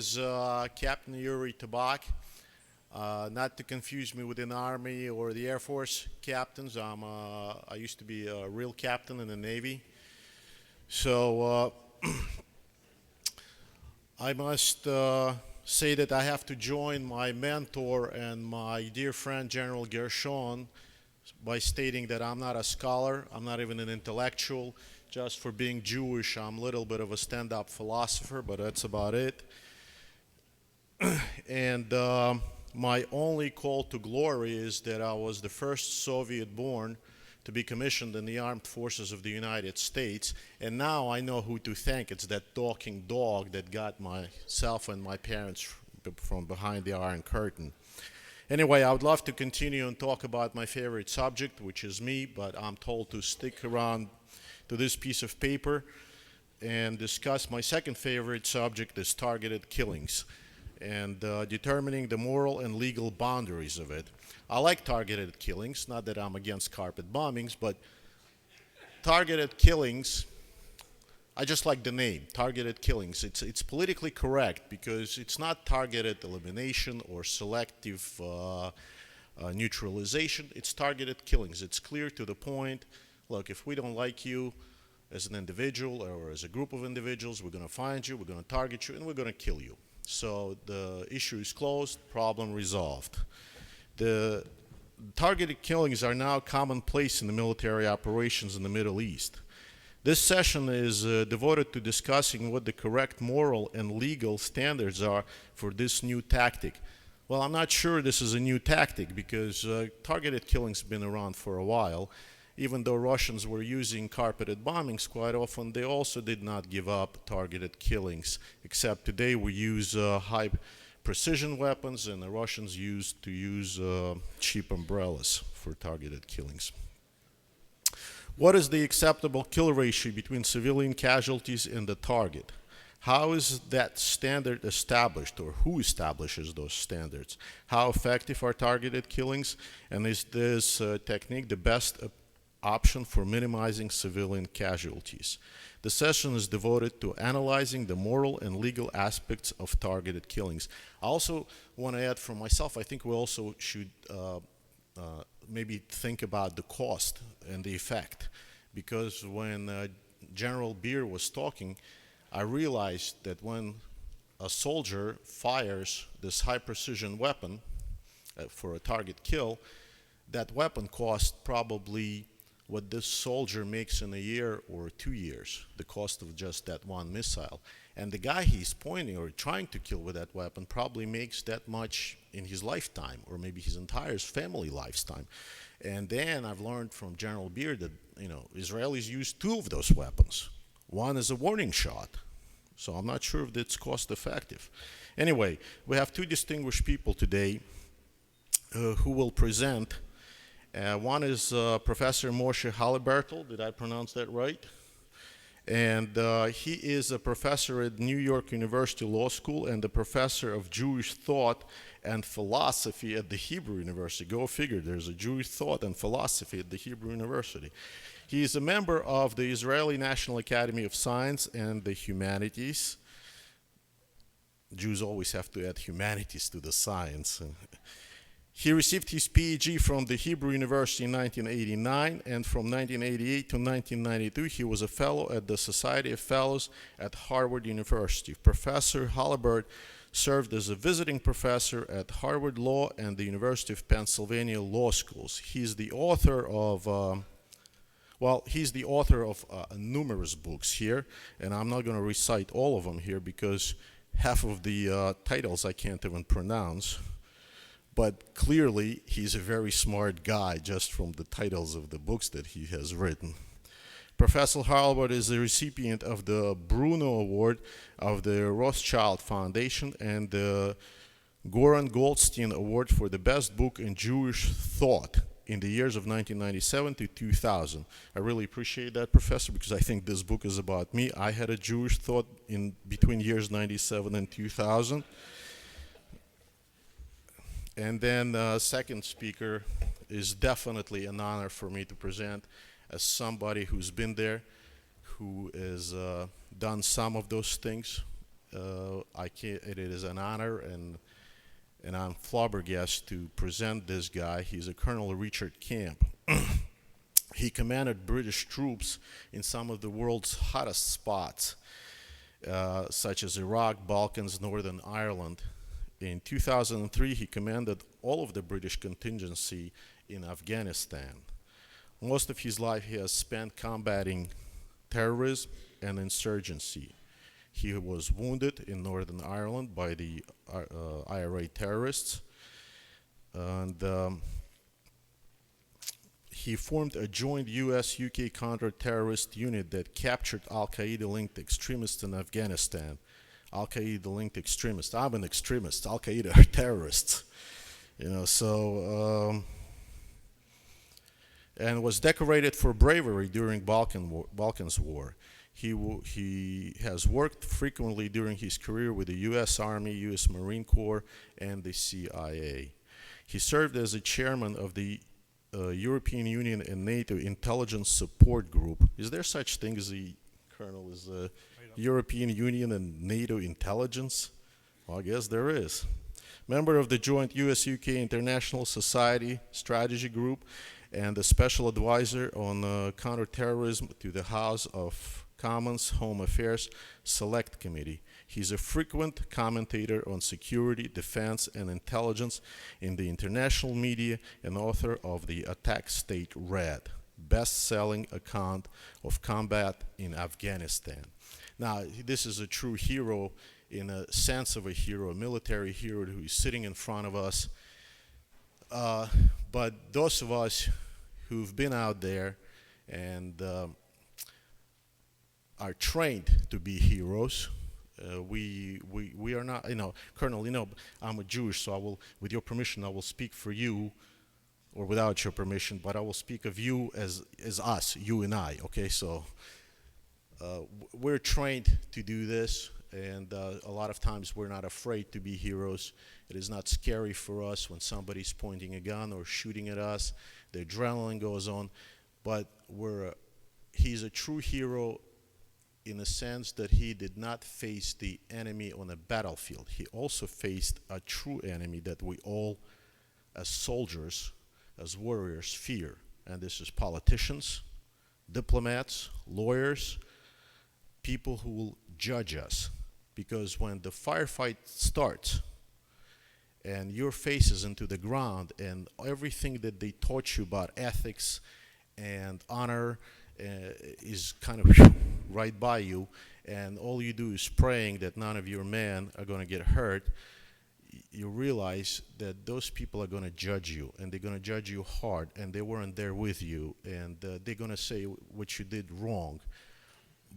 is Captain Yuri Tabak. Not to confuse me with an Army or the Air Force captains. I used to be a real captain in the Navy. So I must say that I have to join my mentor and my dear friend General Gershon by stating that I'm not a scholar, I'm not even an intellectual. Just for being Jewish, I'm a little bit of a stand-up philosopher, but that's about it. And my only call to glory is that I was the first Soviet-born to be commissioned in the armed forces of the United States. And now I know who to thank. It's that talking dog that got myself and my parents from behind the Iron Curtain. Anyway, I would love to continue and talk about my favorite subject, which is me, but I'm told to stick around to this piece of paper and discuss my second favorite subject is targeted killings and determining the moral and legal boundaries of it. I like targeted killings, not that I'm against carpet bombings, but targeted killings, I just like the name, targeted killings. It's politically correct because it's not targeted elimination or selective neutralization. It's targeted killings. It's clear to the point. Look, if we don't like you as an individual or as a group of individuals, we're going to find you, we're going to target you, and we're going to kill you. So the issue is closed, problem resolved. The targeted killings are now commonplace in the military operations in the Middle East. This session is devoted to discussing what the correct moral and legal standards are for this new tactic. Well, I'm not sure this is a new tactic because targeted killings have been around for a while. Even though Russians were using carpeted bombings quite often, they also did not give up targeted killings, except today we use high precision weapons and the Russians used to use cheap umbrellas for targeted killings. What is the acceptable kill ratio between civilian casualties and the target? How is that standard established, or who establishes those standards? How effective are targeted killings, and is this technique the best option for minimizing civilian casualties? The session is devoted to analyzing the moral and legal aspects of targeted killings. I also want to add from myself, I think we also should maybe think about the cost and the effect, because when General Beer was talking, I realized that when a soldier fires this high precision weapon for a target kill, that weapon costs probably what this soldier makes in a year or 2 years, the cost of just that one missile. And the guy he's pointing or trying to kill with that weapon probably makes that much in his lifetime, or maybe his entire family lifetime. And then I've learned from General Beer that, Israelis use 2 of those weapons. One is a warning shot. So I'm not sure if it's cost effective. Anyway, we have 2 distinguished people today who will present. One is Professor Moshe Halbertal. Did I pronounce that right? And he is a professor at New York University Law School and a professor of Jewish thought and philosophy at the Hebrew University. Go figure, there's a Jewish thought and philosophy at the Hebrew University. He is a member of the Israeli National Academy of Science and the Humanities. Jews always have to add humanities to the science. He received his PhD from the Hebrew University in 1989, and from 1988 to 1992, he was a fellow at the Society of Fellows at Harvard University. Professor Halbertal served as a visiting professor at Harvard Law and the University of Pennsylvania Law Schools. He's the author of numerous books here, and I'm not going to recite all of them here because half of the titles I can't even pronounce. But clearly, he's a very smart guy just from the titles of the books that he has written. Professor Halbert is the recipient of the Bruno Award of the Rothschild Foundation and the Goran Goldstein Award for the best book in Jewish thought in the years of 1997 to 2000. I really appreciate that, Professor, because I think this book is about me. I had a Jewish thought in between years 97 and 2000. And then second speaker is definitely an honor for me to present as somebody who's been there, who has done some of those things, it is an honor and I'm flabbergasted to present this guy. He's a Colonel Richard Kemp. He commanded British troops in some of the world's hottest spots, such as Iraq, Balkans, Northern Ireland. In 2003, he commanded all of the British contingency in Afghanistan. Most of his life he has spent combating terrorism and insurgency. He was wounded in Northern Ireland by the IRA terrorists, and he formed a joint US-UK counter-terrorist unit that captured Al-Qaeda-linked extremists in Afghanistan. Al-Qaeda-linked extremists. I'm an extremist. Al-Qaeda are terrorists. And was decorated for bravery during Balkans War. He has worked frequently during his career with the U.S. Army, U.S. Marine Corps, and the CIA. He served as a chairman of the European Union and NATO Intelligence Support Group. Is there such thing as a colonel as a European Union and NATO intelligence? Well, I guess there is. Member of the joint US-UK International Society Strategy Group and the special advisor on counterterrorism to the House of Commons Home Affairs Select Committee. He's a frequent commentator on security, defense, and intelligence in the international media and author of The Attack State Red, best-selling account of combat in Afghanistan. Now, this is a true hero in a sense of a hero, a military hero who is sitting in front of us. But those of us who've been out there and are trained to be heroes, we are not, Colonel, I'm a Jewish, so I will, with your permission, I will speak for you, or without your permission, but I will speak of you as us, you and I, okay? So we're trained to do this, and a lot of times we're not afraid to be heroes. It is not scary for us when somebody's pointing a gun or shooting at us. The adrenaline goes on, but he's a true hero in the sense that he did not face the enemy on a battlefield. He also faced a true enemy that we all, as soldiers, as warriors, fear. And this is politicians, diplomats, lawyers, people who will judge us. Because when the firefight starts and your face is into the ground and everything that they taught you about ethics and honor is kind of right by you, and all you do is praying that none of your men are going to get hurt, you realize that those people are going to judge you, and they're going to judge you hard, and they weren't there with you, and they're going to say what you did wrong,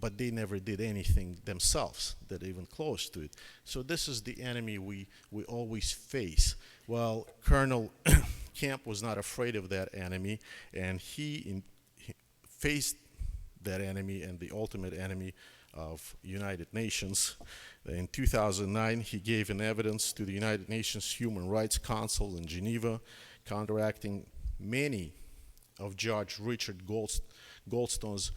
but they never did anything themselves that even close to it. So this is the enemy we always face. Well, Colonel Kemp was not afraid of that enemy, and he faced that enemy and the ultimate enemy of United Nations. In 2009, he gave an evidence to the United Nations Human Rights Council in Geneva, counteracting many of Judge Richard Goldstone's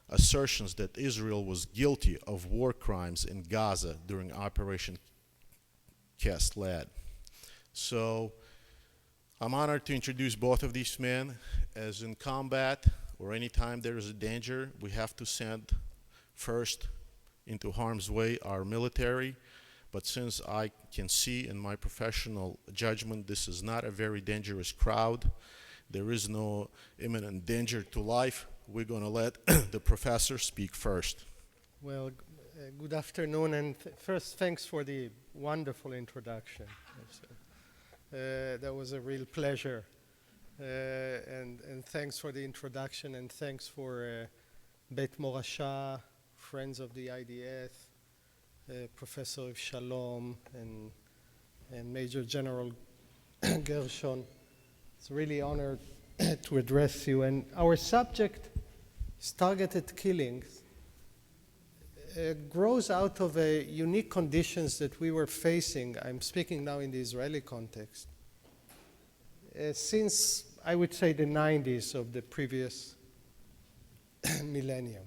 assertions that Israel was guilty of war crimes in Gaza during Operation Cast Lead. So I'm honored to introduce both of these men. As in combat, or anytime there is a danger, we have to send first into harm's way our military. But since I can see in my professional judgment this is not a very dangerous crowd, there is no imminent danger to life, we're going to let the professor speak first. Well, good afternoon, and first thanks for the wonderful introduction. That was a real pleasure. And thanks for the introduction, and thanks for Beit Morasha, Friends of the IDF, Professor Shalom, and Major General Gershon. It's really honored to address you. And our subject is targeted killings. Grows out of unique conditions that we were facing. I'm speaking now in the Israeli context. Since, I would say, the 90s of the previous millennium.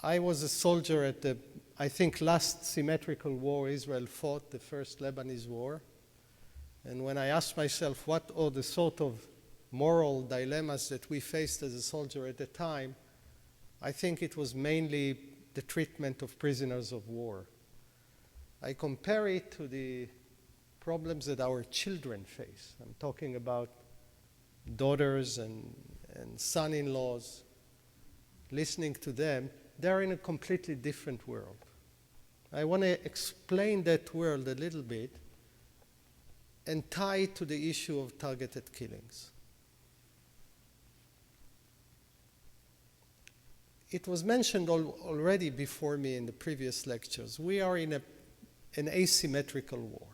I was a soldier at the I think last symmetrical war Israel fought, the first Lebanese war. And when I asked myself what are the sort of moral dilemmas that we faced as a soldier at the time, I think it was mainly the treatment of prisoners of war. I compare it to the problems that our children face. I'm talking about daughters and son-in-laws. Listening to them, they're in a completely different world. I want to explain that world a little bit and tie it to the issue of targeted killings. It was mentioned already before me in the previous lectures. We are in an asymmetrical war.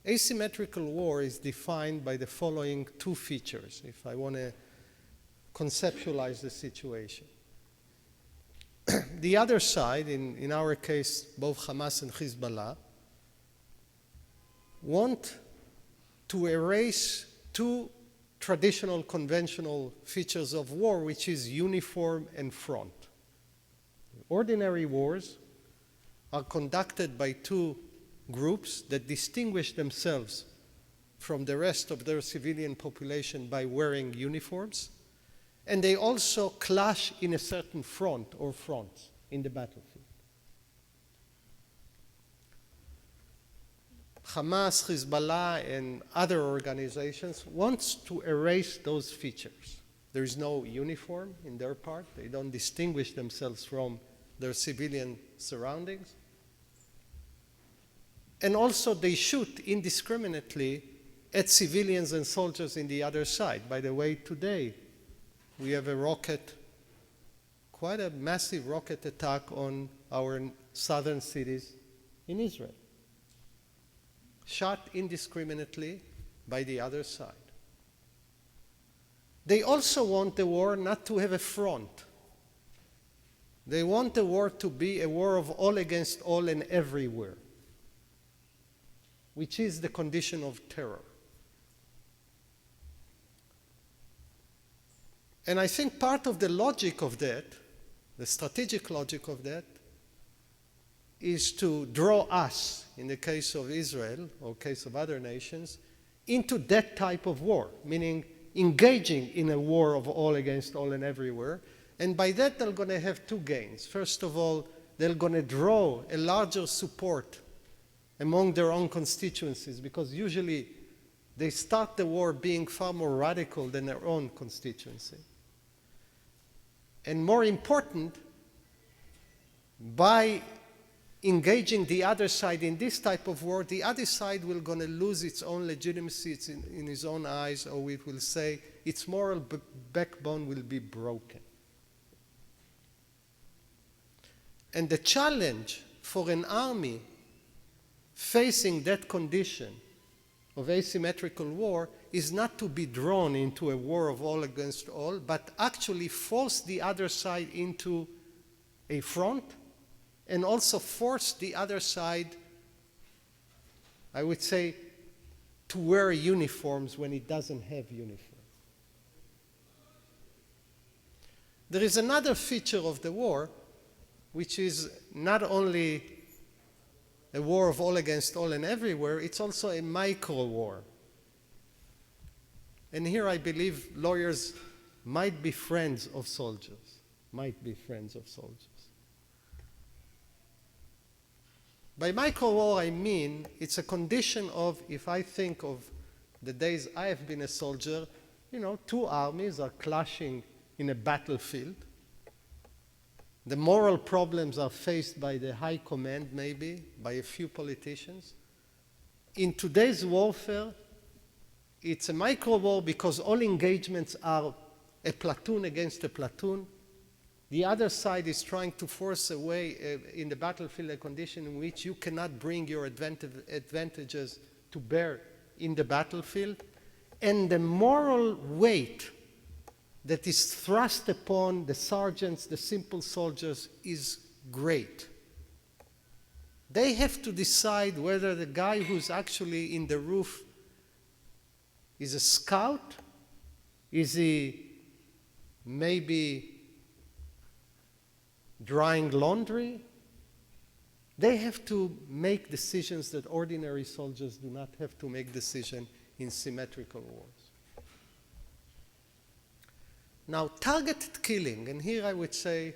Asymmetrical war is defined by the following two features, if I want to conceptualize the situation. The other side, in our case, both Hamas and Hezbollah, want to erase two traditional, conventional features of war, which is uniform and front. Ordinary wars are conducted by two groups that distinguish themselves from the rest of their civilian population by wearing uniforms, and they also clash in a certain front or fronts in the battlefield. Hamas, Hezbollah, and other organizations want to erase those features. There is no uniform in their part. They don't distinguish themselves from their civilian surroundings. And also they shoot indiscriminately at civilians and soldiers in the other side. By the way, today we have a rocket, quite a massive rocket attack on our southern cities in Israel. Shot indiscriminately by the other side. They also want the war not to have a front. They want the war to be a war of all against all and everywhere, which is the condition of terror. And I think part of the logic of that, the strategic logic of that, is to draw us, in the case of Israel or case of other nations, into that type of war, meaning engaging in a war of all against all and everywhere. And by that, they're going to have two gains. First of all, they're going to draw a larger support among their own constituencies, because usually they start the war being far more radical than their own constituency. And more important, by engaging the other side in this type of war, the other side will going to lose its own legitimacy in his own eyes, or we will say its moral backbone will be broken. And the challenge for an army facing that condition of asymmetrical war is not to be drawn into a war of all against all, but actually force the other side into a front, and also force the other side, I would say, to wear uniforms when it doesn't have uniforms. There is another feature of the war, which is not only a war of all against all and everywhere, it's also a micro war. And here I believe lawyers might be friends of soldiers, By micro war, I mean it's a condition of, if I think of the days I have been a soldier, two armies are clashing in a battlefield. The moral problems are faced by the high command, maybe, by a few politicians. In today's warfare, it's a micro war because all engagements are a platoon against a platoon. The other side is trying to force a way in the battlefield a condition in which you cannot bring your advantages to bear in the battlefield. And the moral weight that is thrust upon the sergeants, the simple soldiers, is great. They have to decide whether the guy who's actually in the roof is a scout, is he maybe drying laundry, They have to make decisions that ordinary soldiers do not have to make decisions in symmetrical wars. Now, targeted killing, and here I would say,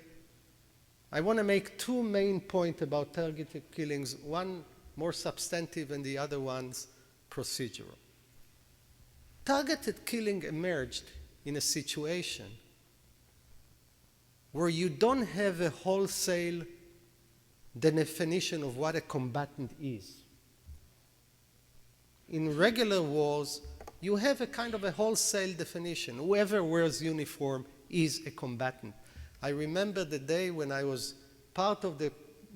I want to make two main points about targeted killings, one more substantive and the other one's procedural. Targeted killing emerged in a situation where you don't have a wholesale definition of what a combatant is. In regular wars, you have a kind of a wholesale definition. Whoever wears uniform is a combatant. I remember the day when I was part of the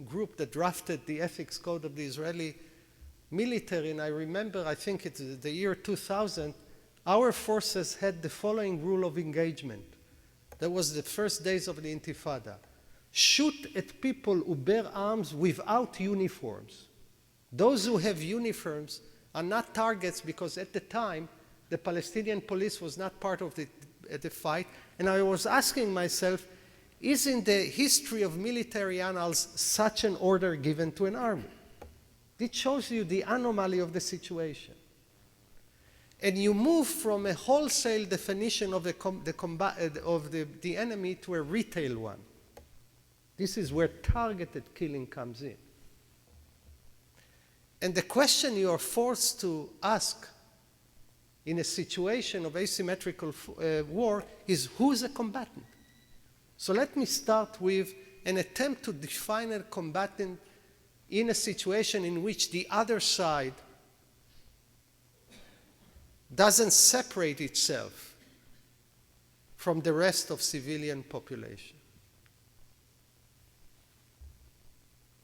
group that drafted the ethics code of the Israeli military, and I remember, I think it's the year 2000, our forces had the following rule of engagement. That was the first days of the Intifada. Shoot at people who bear arms without uniforms. Those who have uniforms are not targets because at the time, the Palestinian police was not part of the fight. And I was asking myself, is in the history of military annals such an order given to an army? It shows you the anomaly of the situation. And you move from a wholesale definition of the enemy to a retail one. This is where targeted killing comes in. And the question you are forced to ask in a situation of asymmetrical war is, who's a combatant? So let me start with an attempt to define a combatant in a situation in which the other side doesn't separate itself from the rest of civilian population.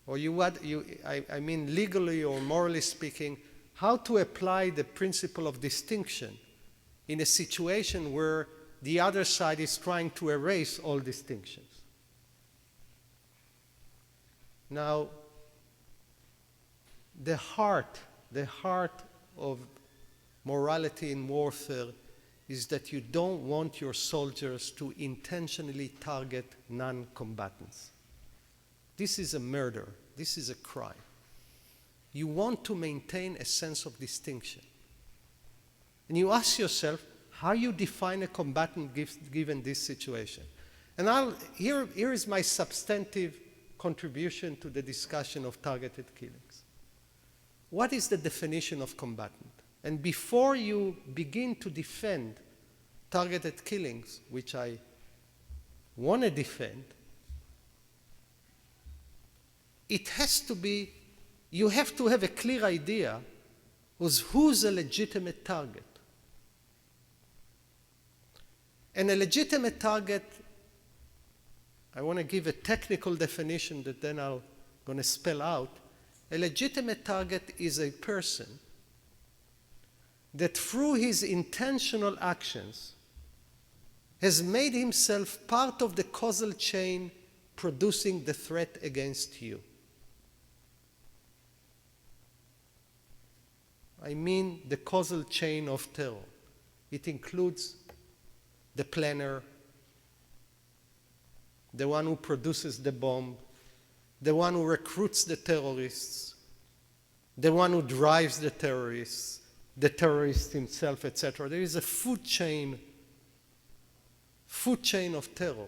Or I mean legally or morally speaking, how to apply the principle of distinction in a situation where the other side is trying to erase all distinctions. Now, the heart of morality in warfare is that you don't want your soldiers to intentionally target non-combatants. This is a murder. This is a crime. You want to maintain a sense of distinction. And you ask yourself, how you define a combatant given this situation? And here is my substantive contribution to the discussion of targeted killings. What is the definition of combatant? And before you begin to defend targeted killings, which I want to defend, it has to be, you have to have a clear idea of who's a legitimate target. And a legitimate target, I want to give a technical definition that then I'm going to spell out. A legitimate target is a person that through his intentional actions has made himself part of the causal chain producing the threat against you. I mean the causal chain of terror. It includes the planner, the one who produces the bomb, the one who recruits the terrorists, the one who drives the terrorists, the terrorist himself, etc. There is a food chain of terror.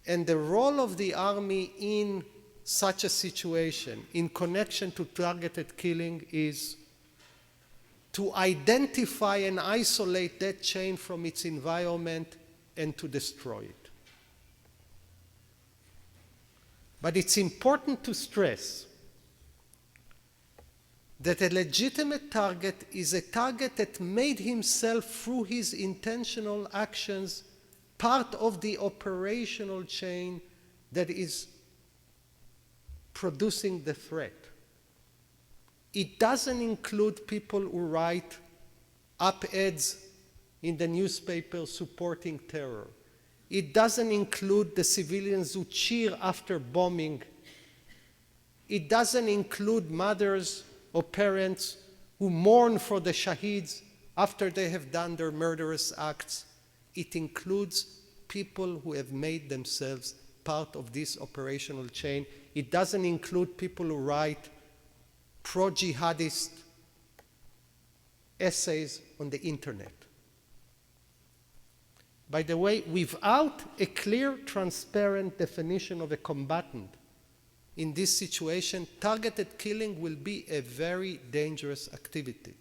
And the role of the army in such a situation, in connection to targeted killing, is to identify and isolate that chain from its environment and to destroy it. But it's important to stress that a legitimate target is a target that made himself, through his intentional actions, part of the operational chain that is producing the threat. It doesn't include people who write op-eds in the newspaper supporting terror. It doesn't include the civilians who cheer after bombing. It doesn't include mothers or parents who mourn for the shaheeds after they have done their murderous acts. It includes people who have made themselves part of this operational chain. It doesn't include people who write pro-jihadist essays on the internet. By the way, without a clear, transparent definition of a combatant in this situation, targeted killing will be a very dangerous activity.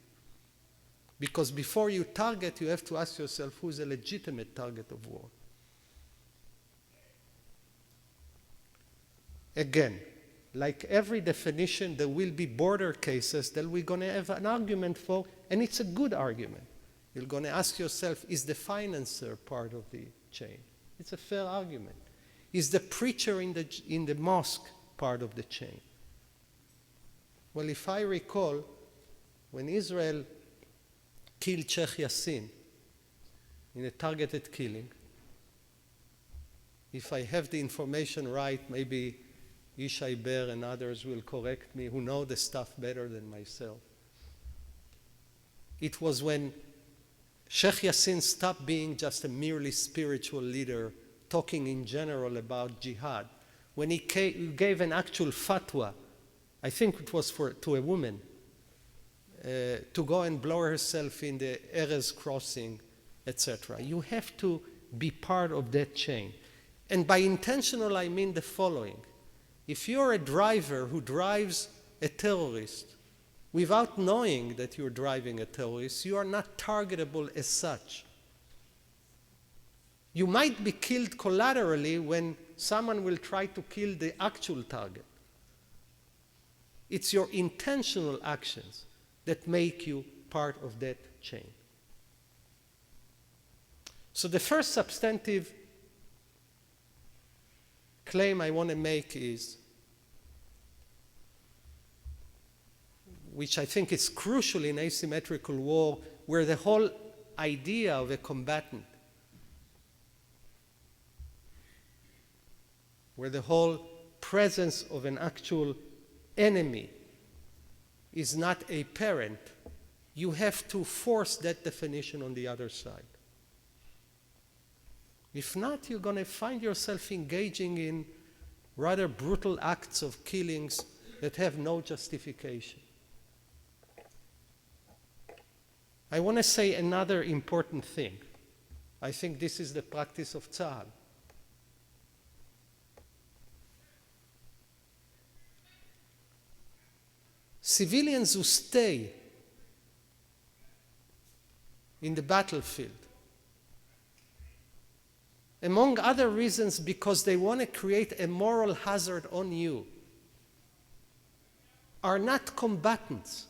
Because before you target, you have to ask yourself who's a legitimate target of war. Again, like every definition, there will be border cases that we're going to have an argument for, and it's a good argument. You're going to ask yourself, is the financer part of the chain? It's a fair argument. Is the preacher in the mosque part of the chain? Well, if I recall, when Israel killed Sheikh Yassin in a targeted killing, if I have the information right, maybe Yishai Ber and others will correct me who know the stuff better than myself. It was when Sheikh Yassin stopped being just a merely spiritual leader talking in general about jihad. When he gave an actual fatwa, I think it was to a woman, to go and blow herself in the Erez crossing, etc. You have to be part of that chain. And by intentional, I mean the following. If you're a driver who drives a terrorist without knowing that you're driving a terrorist, you are not targetable as such. You might be killed collaterally when someone will try to kill the actual target. It's your intentional actions that make you part of that chain. So the first substantive claim I want to make is, which I think is crucial in asymmetrical war, where the whole idea of a combatant, where the whole presence of an actual enemy is not apparent, you have to force that definition on the other side. If not, you're going to find yourself engaging in rather brutal acts of killings that have no justification. I want to say another important thing. I think this is the practice of Tzahal. Civilians who stay in the battlefield, among other reasons because they want to create a moral hazard on you, are not combatants.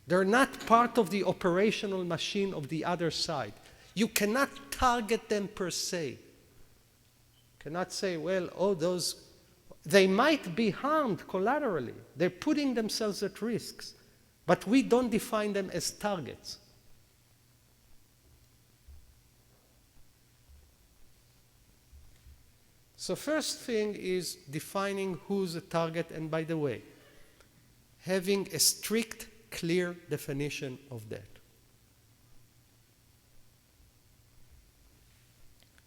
They're not part of the operational machine of the other side. You cannot target them per se. You cannot say, well, oh, those, they might be harmed collaterally. They're putting themselves at risks. But we don't define them as targets. So first thing is defining who's a target, and by the way, having a strict, clear definition of that.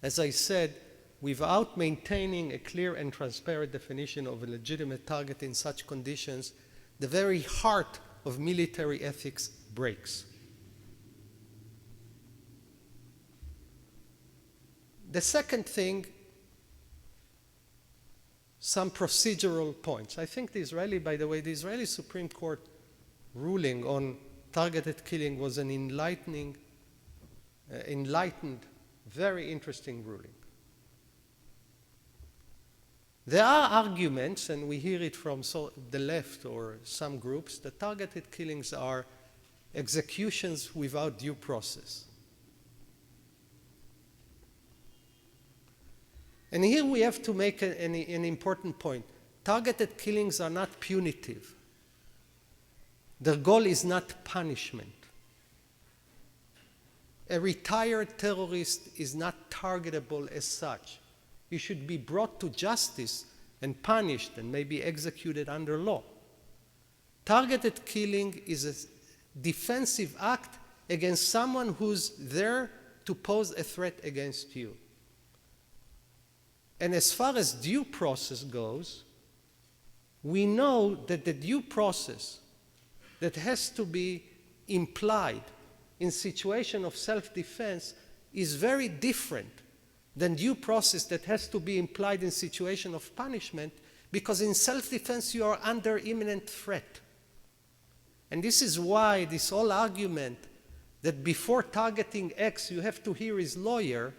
As I said, without maintaining a clear and transparent definition of a legitimate target in such conditions, the very heart of military ethics breaks. The second thing, some procedural points. I think the Israeli, by the way, the Israeli Supreme Court ruling on targeted killing was an enlightened, very interesting ruling. There are arguments, and we hear it from the left or some groups, that targeted killings are executions without due process. And here we have to make an important point. Targeted killings are not punitive. Their goal is not punishment. A retired terrorist is not targetable as such. He should be brought to justice and punished and maybe executed under law. Targeted killing is a defensive act against someone who's there to pose a threat against you. And as far as due process goes, we know that the due process that has to be implied in situation of self-defense is very different than due process that has to be implied in situation of punishment, because in self-defense you are under imminent threat. And this is why this whole argument that before targeting X you have to hear his lawyer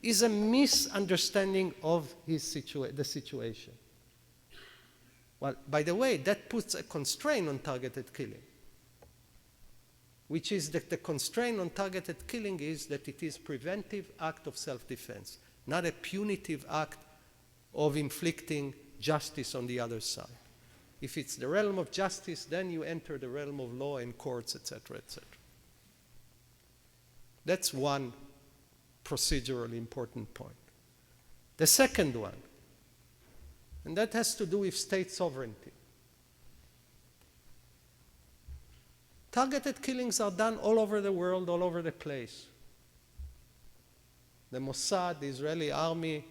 is a misunderstanding of the situation. Well, by the way, that puts a constraint on targeted killing, which is that the constraint on targeted killing is that it is preventive act of self-defense, not a punitive act of inflicting justice on the other side. If it's the realm of justice, then you enter the realm of law and courts, etc., etc. That's one procedurally important point. The second one, and that has to do with state sovereignty. Targeted killings are done all over the world, all over the place. The Mossad, the Israeli army,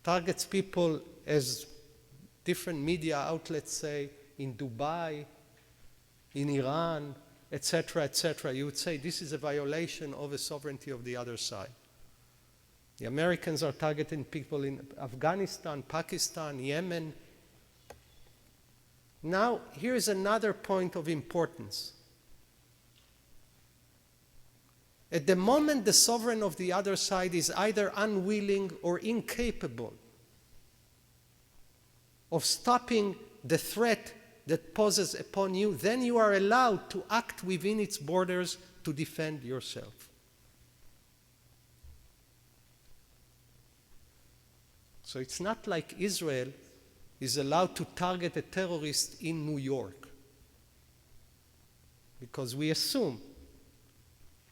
targets people, as different media outlets say, in Dubai, in Iran, etc., etc. You would say this is a violation of the sovereignty of the other side. The Americans are targeting people in Afghanistan, Pakistan, Yemen. Now, here's another point of importance. At the moment the sovereign of the other side is either unwilling or incapable of stopping the threat that poses upon you, then you are allowed to act within its borders to defend yourself. So it's not like Israel is allowed to target a terrorist in New York, because we assume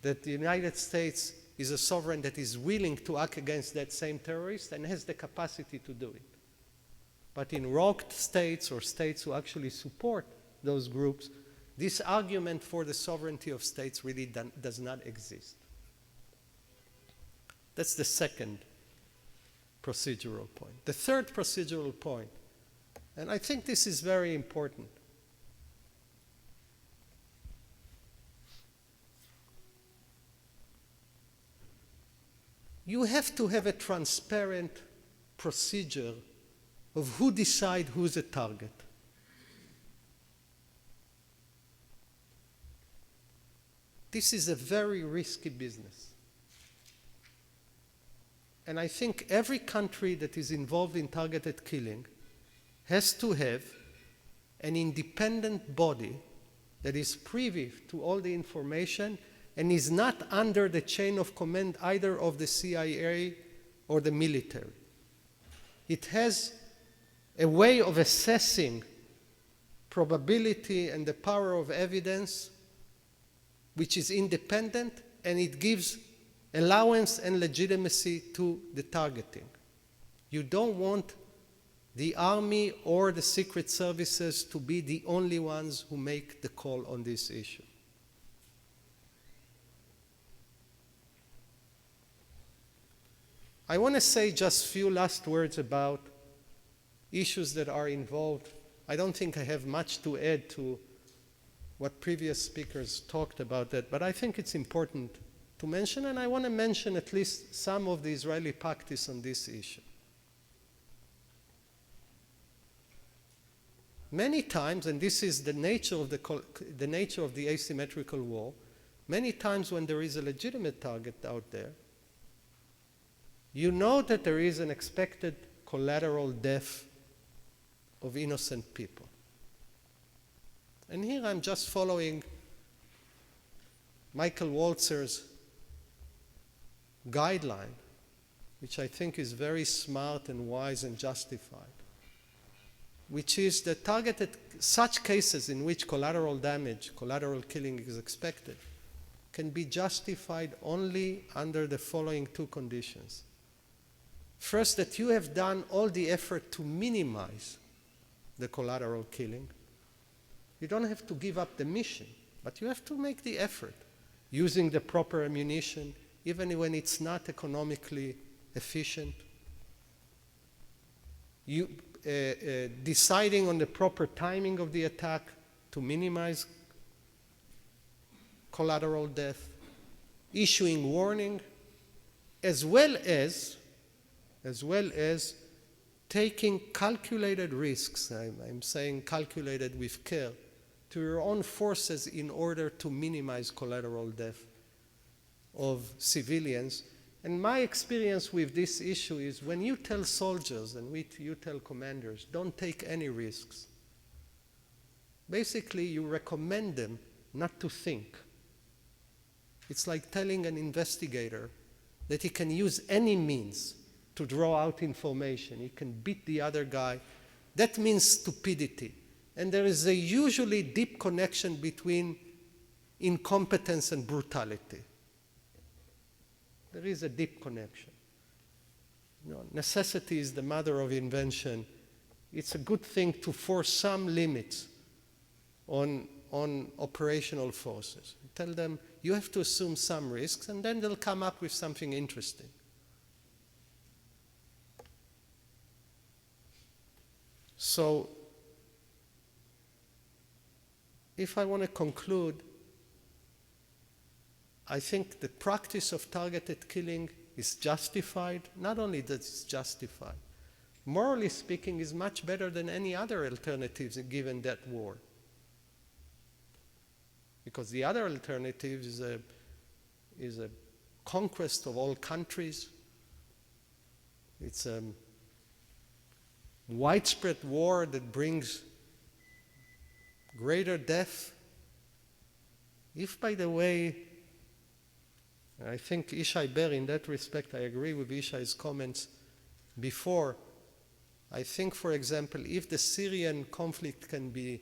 that the United States is a sovereign that is willing to act against that same terrorist and has the capacity to do it. But in rogue states or states who actually support those groups, this argument for the sovereignty of states really does not exist. That's the second procedural point. The third procedural point, and I think this is very important. You have to have a transparent procedure of who decides who's a target. This is a very risky business. And I think every country that is involved in targeted killing has to have an independent body that is privy to all the information and is not under the chain of command either of the CIA or the military. It has a way of assessing probability and the power of evidence which is independent, and it gives allowance and legitimacy to the targeting. You don't want the army or the secret services to be the only ones who make the call on this issue. I want to say just a few last words about issues that are involved. I don't think I have much to add to what previous speakers talked about that, but I think it's important to mention, and I want to mention at least some of the Israeli practice on this issue. Many times, and this is the nature of the asymmetrical war, many times when there is a legitimate target out there, you know that there is an expected collateral death of innocent people. And here I'm just following Michael Walzer's guideline, which I think is very smart and wise and justified, which is that targeted such cases in which collateral damage, collateral killing is expected, can be justified only under the following two conditions. First, that you have done all the effort to minimize the collateral killing. You don't have to give up the mission, but you have to make the effort using the proper ammunition, even when it's not economically efficient. deciding on the proper timing of the attack to minimize collateral death, issuing warning, as well as taking calculated risks, I'm saying calculated with care, to your own forces in order to minimize collateral death of civilians. And my experience with this issue is when you tell soldiers and you tell commanders, don't take any risks, basically you recommend them not to think. It's like telling an investigator that he can use any means to draw out information. He can beat the other guy. That means stupidity. And there is a usually deep connection between incompetence and brutality. There is a deep connection. Necessity is the mother of invention. It's a good thing to force some limits on operational forces. Tell them, you have to assume some risks, and then they'll come up with something interesting. So, if I want to conclude, I think the practice of targeted killing is justified. Not only that it's justified, morally speaking, is much better than any other alternatives given that war. Because the other alternative is a conquest of all countries. It's a widespread war that brings greater death. If, by the way, I think Ishai Ber, in that respect, I agree with Ishai's comments before. I think, for example, if the Syrian conflict can be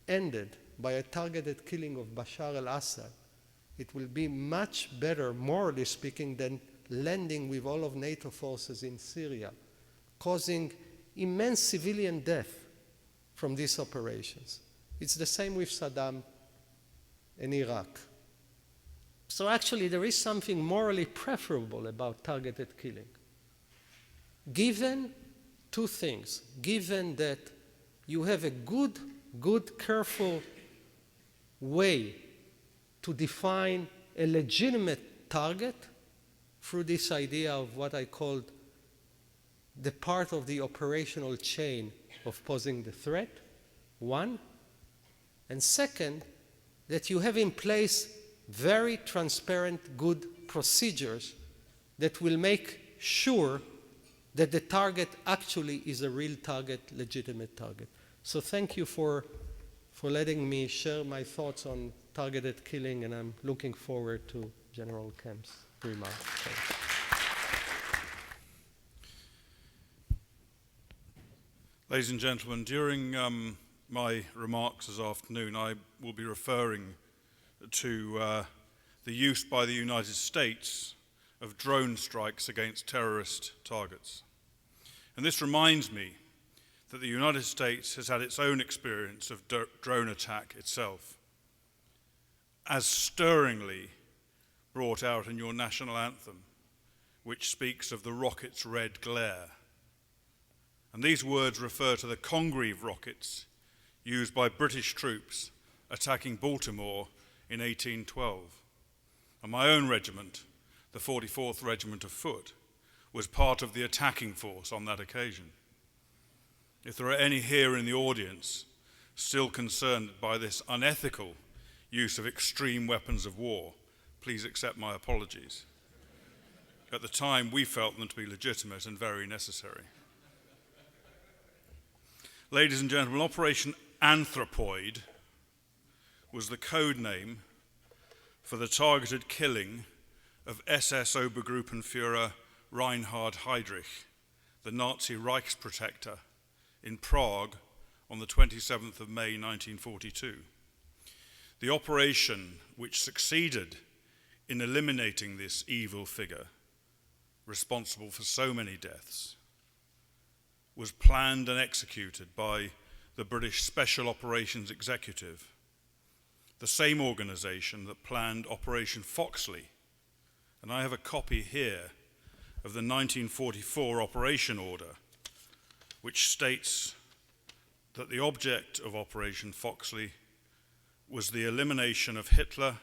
ended by a targeted killing of Bashar al-Assad, it will be much better, morally speaking, than landing with all of NATO forces in Syria, causing immense civilian death from these operations. It's the same with Saddam and Iraq. So actually, there is something morally preferable about targeted killing. Given two things. Given that you have a good, careful way to define a legitimate target through this idea of what I called the part of the operational chain of posing the threat, one. And second, that you have in place very transparent, good procedures that will make sure that the target actually is a real target, legitimate target. So thank you for letting me share my thoughts on targeted killing, and I'm looking forward to General Kemp's remarks. Thanks. Ladies and gentlemen, during my remarks this afternoon, I will be referring to the use by the United States of drone strikes against terrorist targets. And this reminds me that the United States has had its own experience of drone attack itself, as stirringly brought out in your national anthem, which speaks of the rocket's red glare. And these words refer to the Congreve rockets used by British troops attacking Baltimore in 1812. And my own regiment, the 44th Regiment of Foot, was part of the attacking force on that occasion. If there are any here in the audience still concerned by this unethical use of extreme weapons of war, please accept my apologies. At the time, we felt them to be legitimate and very necessary. Ladies and gentlemen, Operation Anthropoid was the code name for the targeted killing of SS Obergruppenführer Reinhard Heydrich, the Nazi Reichsprotector, in Prague on the 27th of May 1942. The operation which succeeded in eliminating this evil figure, responsible for so many deaths, was planned and executed by the British Special Operations Executive, the same organization that planned Operation Foxley. And I have a copy here of the 1944 operation order, which states that the object of Operation Foxley was the elimination of Hitler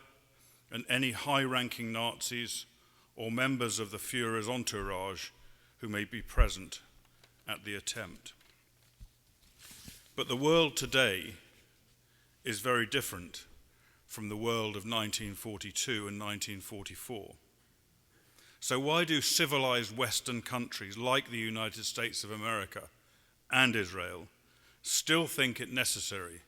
and any high-ranking Nazis or members of the Führer's entourage who may be present at the attempt. But the world today is very different from the world of 1942 and 1944. So why do civilized Western countries like the United States of America and Israel still think it necessary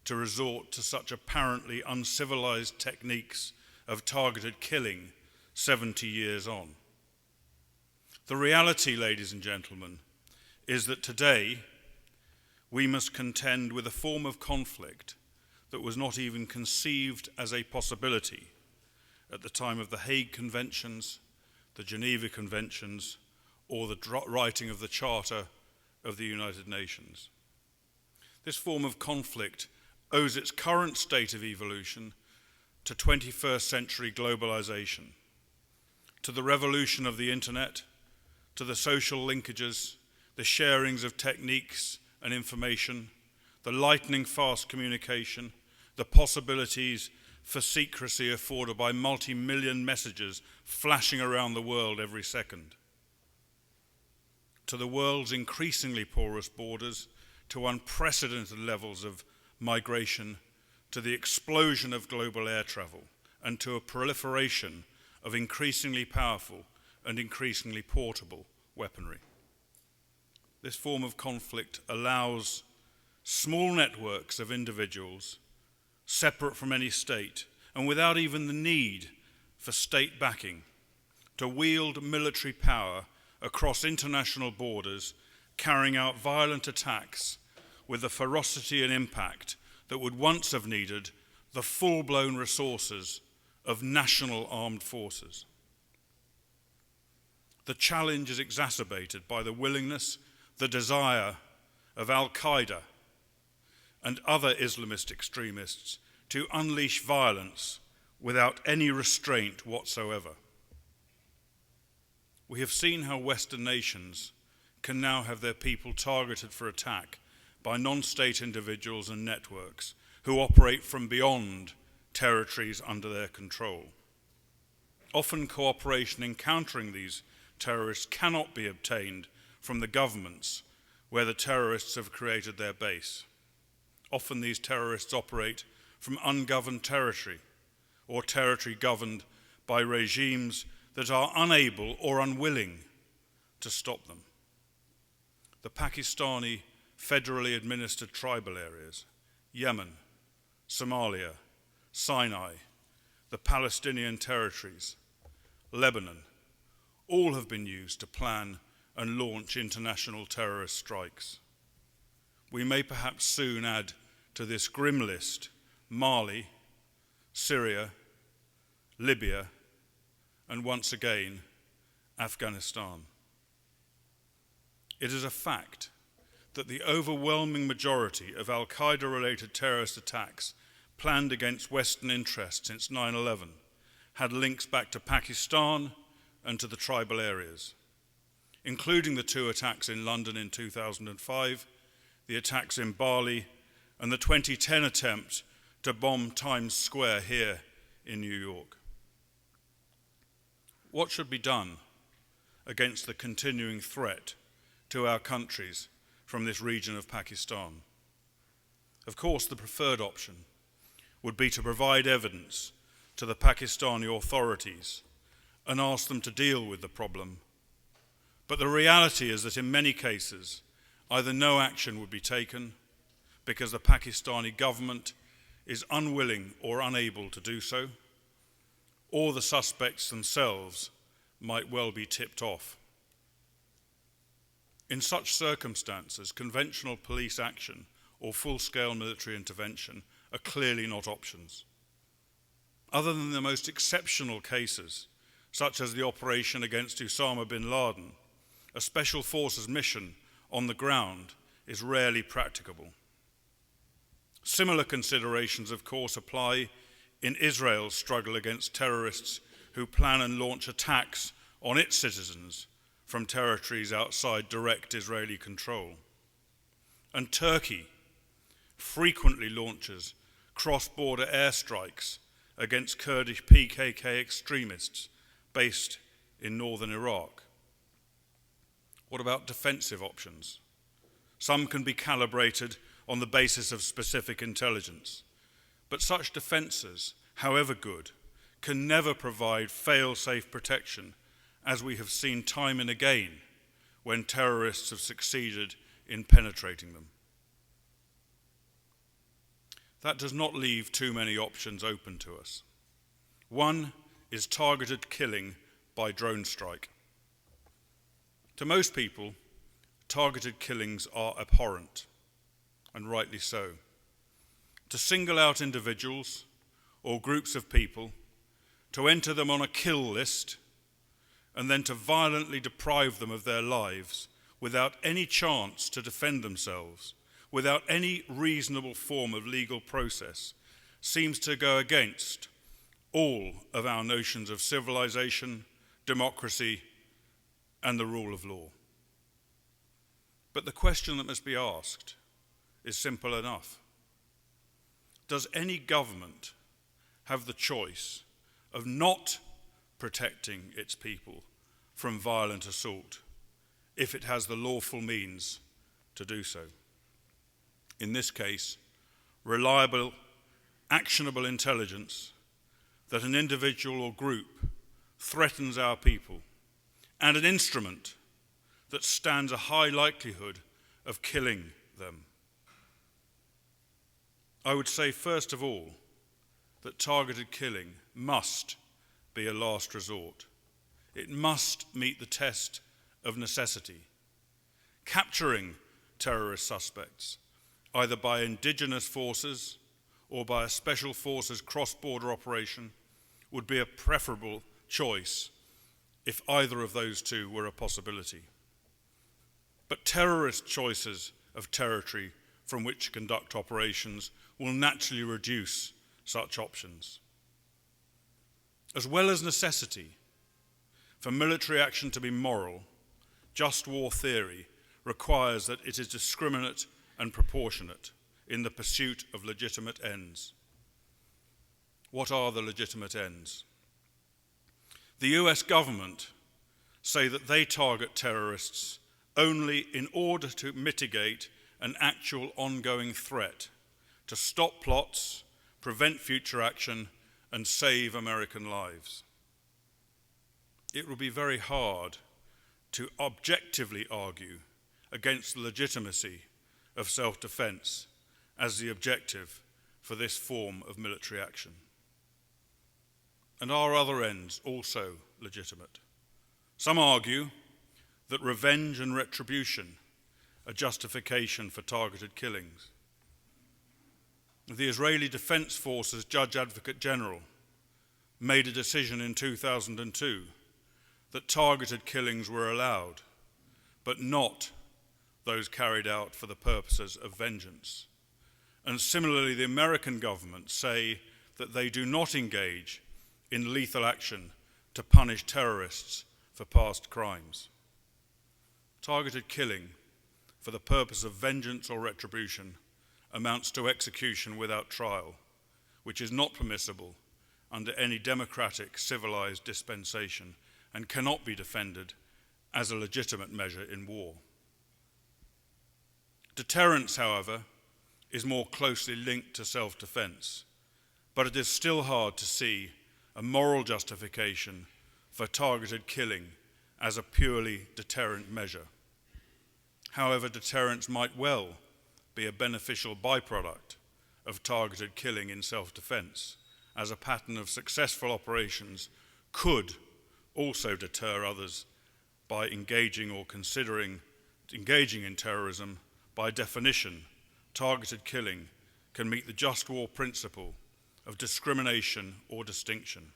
to resort to such apparently uncivilized techniques of targeted killing 70 years on? The reality, ladies and gentlemen, is that today we must contend with a form of conflict that was not even conceived as a possibility at the time of the Hague Conventions, the Geneva Conventions, or the writing of the Charter of the United Nations. This form of conflict owes its current state of evolution to 21st century globalization, to the revolution of the internet, to the social linkages, the sharings of techniques and information, the lightning fast communication, the possibilities for secrecy afforded by multi-million messages flashing around the world every second, to the world's increasingly porous borders, to unprecedented levels of migration, to the explosion of global air travel, and to a proliferation of increasingly powerful and increasingly portable weaponry. This form of conflict allows small networks of individuals separate from any state and without even the need for state backing to wield military power across international borders, carrying out violent attacks with the ferocity and impact that would once have needed the full-blown resources of national armed forces. The challenge is exacerbated by the willingness, the desire of Al-Qaeda and other Islamist extremists to unleash violence without any restraint whatsoever. We have seen how Western nations can now have their people targeted for attack by non-state individuals and networks who operate from beyond territories under their control. Often cooperation in countering these terrorists cannot be obtained from the governments where the terrorists have created their base. Often these terrorists operate from ungoverned territory or territory governed by regimes that are unable or unwilling to stop them. The Pakistani federally administered tribal areas, Yemen, Somalia, Sinai, the Palestinian territories, Lebanon, all have been used to plan and launch international terrorist strikes. We may perhaps soon add to this grim list Mali, Syria, Libya, and once again, Afghanistan. It is a fact that the overwhelming majority of Al-Qaeda-related terrorist attacks planned against Western interests since 9/11 had links back to Pakistan and to the tribal areas, including the 2 attacks in London in 2005, the attacks in Bali, and the 2010 attempt to bomb Times Square here in New York. What should be done against the continuing threat to our countries from this region of Pakistan? Of course, the preferred option would be to provide evidence to the Pakistani authorities and ask them to deal with the problem. But the reality is that in many cases, either no action would be taken because the Pakistani government is unwilling or unable to do so, or the suspects themselves might well be tipped off. In such circumstances, conventional police action or full-scale military intervention are clearly not options. Other than the most exceptional cases, such as the operation against Osama bin Laden, a special forces mission on the ground is rarely practicable. Similar considerations, of course, apply in Israel's struggle against terrorists who plan and launch attacks on its citizens from territories outside direct Israeli control. and Turkey frequently launches cross-border airstrikes against Kurdish PKK extremists based in northern Iraq. What about defensive options? Some can be calibrated on the basis of specific intelligence, but such defenses, however good, can never provide fail-safe protection, as we have seen time and again when terrorists have succeeded in penetrating them. That does not leave too many options open to us. One is targeted killing by drone strike. To most people, targeted killings are abhorrent, and rightly so. To single out individuals or groups of people, to enter them on a kill list, and then to violently deprive them of their lives without any chance to defend themselves, without any reasonable form of legal process, seems to go against all of our notions of civilization, democracy, and the rule of law. But the question that must be asked is simple enough. Does any government have the choice of not protecting its people from violent assault if it has the lawful means to do so? In this case, reliable, actionable intelligence that an individual or group threatens our people, and an instrument that stands a high likelihood of killing them. I would say, first of all, that targeted killing must be a last resort. It must meet the test of necessity. Capturing terrorist suspects, either by indigenous forces or by a special forces cross-border operation, would be a preferable choice if either of those two were a possibility. But terrorist choices of territory from which to conduct operations will naturally reduce such options. As well as necessity, for military action to be moral, just war theory requires that it is discriminate and proportionate in the pursuit of legitimate ends. What are the legitimate ends? The US government say that they target terrorists only in order to mitigate an actual ongoing threat, to stop plots, prevent future action, and save American lives. It would be very hard to objectively argue against the legitimacy of self-defense as the objective for this form of military action. And are other ends also legitimate? Some argue that revenge and retribution are justification for targeted killings. The Israeli Defense Forces Judge Advocate General made a decision in 2002 that targeted killings were allowed, but not those carried out for the purposes of vengeance. And similarly, the American government say that they do not engage in lethal action to punish terrorists for past crimes. Targeted killing for the purpose of vengeance or retribution amounts to execution without trial, which is not permissible under any democratic, civilized dispensation and cannot be defended as a legitimate measure in war. Deterrence, however, is more closely linked to self-defense, but it is still hard to see a moral justification for targeted killing as a purely deterrent measure. However, deterrence might well be a beneficial byproduct of targeted killing in self-defense, as a pattern of successful operations could also deter others by engaging or considering engaging in terrorism. By definition, targeted killing can meet the just war principle of discrimination or distinction.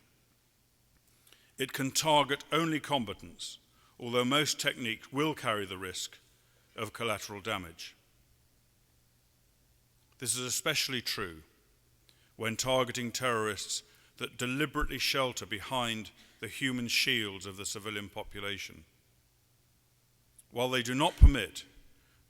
It can target only combatants, although most techniques will carry the risk of collateral damage. This is especially true when targeting terrorists that deliberately shelter behind the human shields of the civilian population. While they do not permit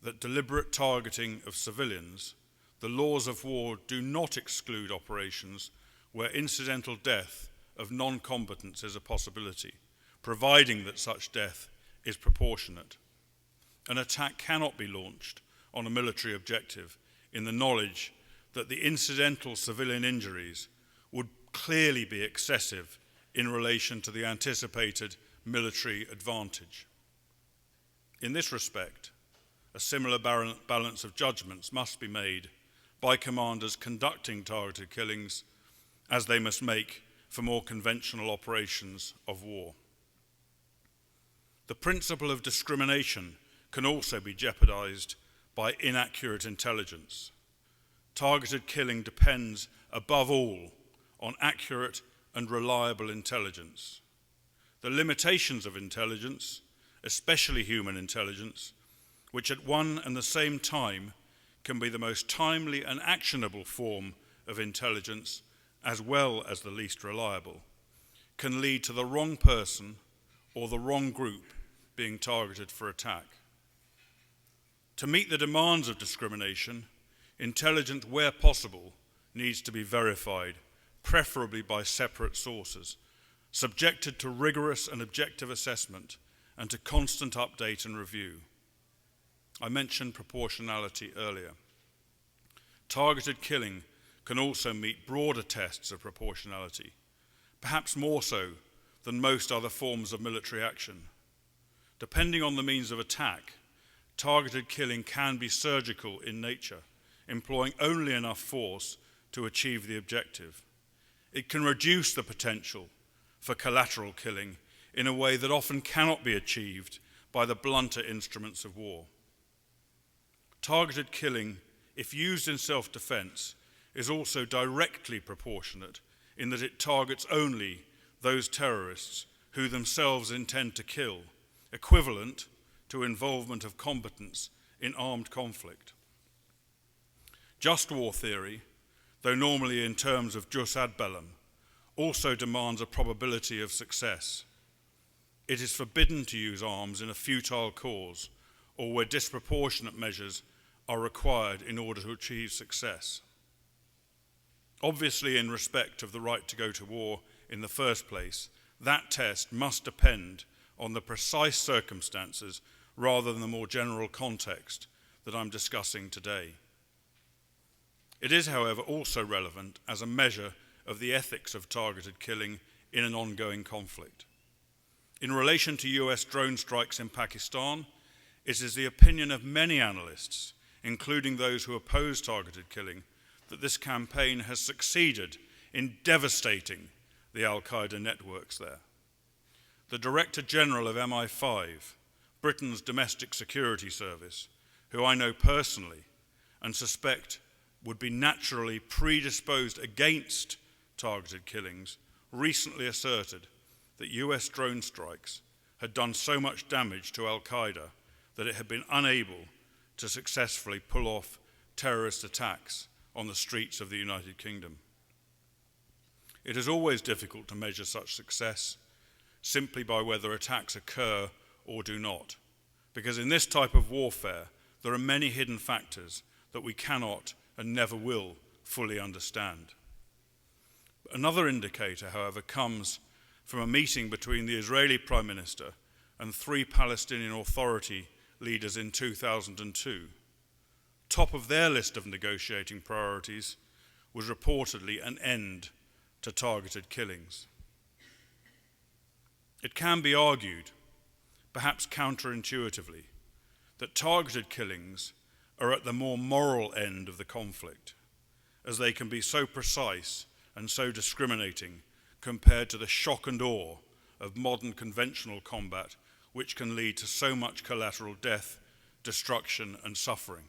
that deliberate targeting of civilians, the laws of war do not exclude operations where incidental death of non-combatants is a possibility, providing that such death is proportionate. An attack cannot be launched on a military objective in the knowledge that the incidental civilian injuries would clearly be excessive in relation to the anticipated military advantage. In this respect, a similar balance of judgments must be made by commanders conducting targeted killings as they must make for more conventional operations of war. The principle of discrimination can also be jeopardized by inaccurate intelligence. Targeted killing depends above all on accurate and reliable intelligence. The limitations of intelligence, especially human intelligence, which at one and the same time can be the most timely and actionable form of intelligence as well as the least reliable, can lead to the wrong person or the wrong group being targeted for attack. To meet the demands of discrimination, intelligence, where possible, needs to be verified, preferably by separate sources, subjected to rigorous and objective assessment and to constant update and review. I mentioned proportionality earlier. Targeted killing can also meet broader tests of proportionality, perhaps more so than most other forms of military action. Depending on the means of attack, targeted killing can be surgical in nature, employing only enough force to achieve the objective. It can reduce the potential for collateral killing in a way that often cannot be achieved by the blunter instruments of war. Targeted killing, if used in self-defense, is also directly proportionate in that it targets only those terrorists who themselves intend to kill, equivalent to involvement of combatants in armed conflict. Just war theory, though normally in terms of jus ad bellum, also demands a probability of success. It is forbidden to use arms in a futile cause or where disproportionate measures are required in order to achieve success. Obviously, in respect of the right to go to war in the first place, that test must depend on the precise circumstances rather than the more general context that I'm discussing today. It is, however, also relevant as a measure of the ethics of targeted killing in an ongoing conflict. In relation to US drone strikes in Pakistan, it is the opinion of many analysts, including those who oppose targeted killing, that this campaign has succeeded in devastating the al-Qaeda networks there. The Director General of MI5, Britain's domestic security service, who I know personally and suspect would be naturally predisposed against targeted killings, recently asserted that US drone strikes had done so much damage to al-Qaeda that it had been unable to successfully pull off terrorist attacks on the streets of the United Kingdom. It is always difficult to measure such success simply by whether attacks occur or do not, because in this type of warfare there are many hidden factors that we cannot and never will fully understand. Another indicator, however, comes from a meeting between the Israeli Prime Minister and 3 Palestinian Authority leaders in 2002. Top of their list of negotiating priorities was reportedly an end to targeted killings. It can be argued, perhaps counterintuitively, that targeted killings are at the more moral end of the conflict, as they can be so precise and so discriminating compared to the shock and awe of modern conventional combat, which can lead to so much collateral death, destruction, and suffering.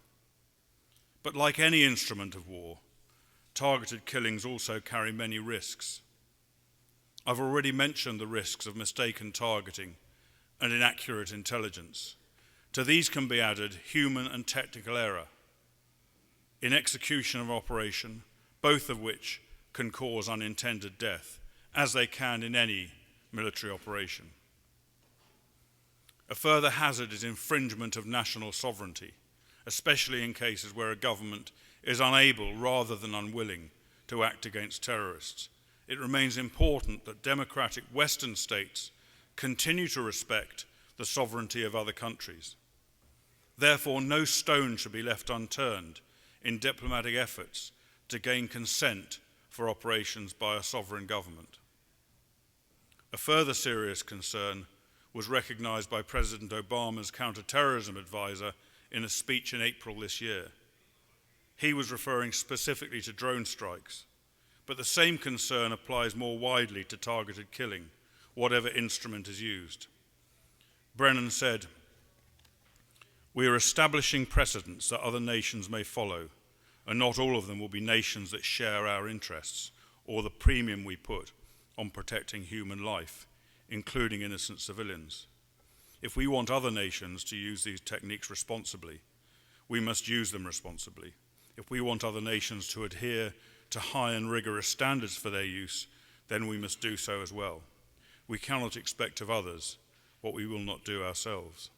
But like any instrument of war, targeted killings also carry many risks. I've already mentioned the risks of mistaken targeting and inaccurate intelligence. To these can be added human and technical error in execution of operation, both of which can cause unintended death, as they can in any military operation. A further hazard is infringement of national sovereignty, especially in cases where a government is unable rather than unwilling to act against terrorists. It remains important that democratic Western states continue to respect the sovereignty of other countries. Therefore, no stone should be left unturned in diplomatic efforts to gain consent for operations by a sovereign government. A further serious concern was recognized by President Obama's counterterrorism advisor in a speech in April this year. He was referring specifically to drone strikes, but the same concern applies more widely to targeted killing, whatever instrument is used. Brennan said, "We are establishing precedents that other nations may follow, and not all of them will be nations that share our interests or the premium we put on protecting human life, including innocent civilians. If we want other nations to use these techniques responsibly, we must use them responsibly. If we want other nations to adhere to high and rigorous standards for their use, then we must do so as well. We cannot expect of others what we will not do ourselves."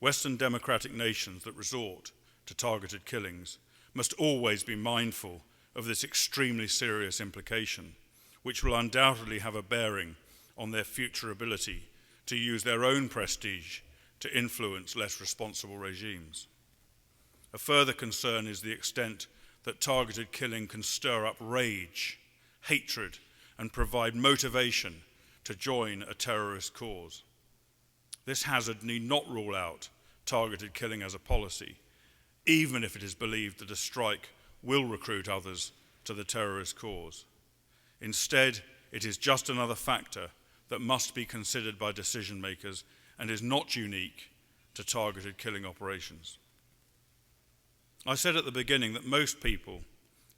Western democratic nations that resort to targeted killings must always be mindful of this extremely serious implication, which will undoubtedly have a bearing on their future ability to use their own prestige to influence less responsible regimes. A further concern is the extent that targeted killing can stir up rage, hatred, and provide motivation to join a terrorist cause. This hazard need not rule out targeted killing as a policy, even if it is believed that a strike will recruit others to the terrorist cause. Instead, it is just another factor that must be considered by decision makers and is not unique to targeted killing operations. I said at the beginning that most people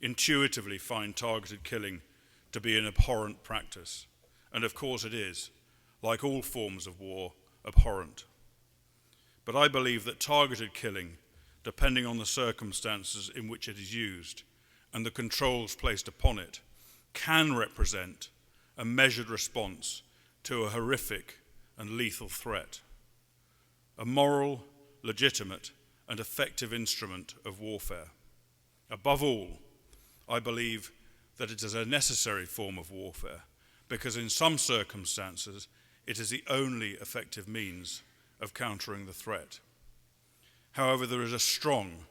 intuitively find targeted killing to be an abhorrent practice, and of course it is, like all forms of war, abhorrent. But I believe that targeted killing, depending on the circumstances in which it is used and the controls placed upon it, can represent a measured response to a horrific and lethal threat, a moral, legitimate, and effective instrument of warfare. Above all, I believe that it is a necessary form of warfare because in some circumstances it is the only effective means of countering the threat. However, there is a strong,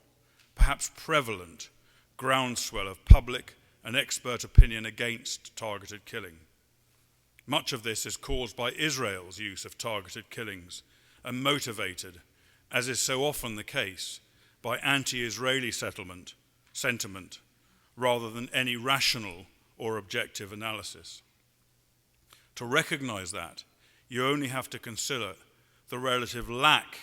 perhaps prevalent, groundswell of public and expert opinion against targeted killing. Much of this is caused by Israel's use of targeted killings and motivated, as is so often the case, by anti-Israeli sentiment rather than any rational or objective analysis. To recognize that, you only have to consider the relative lack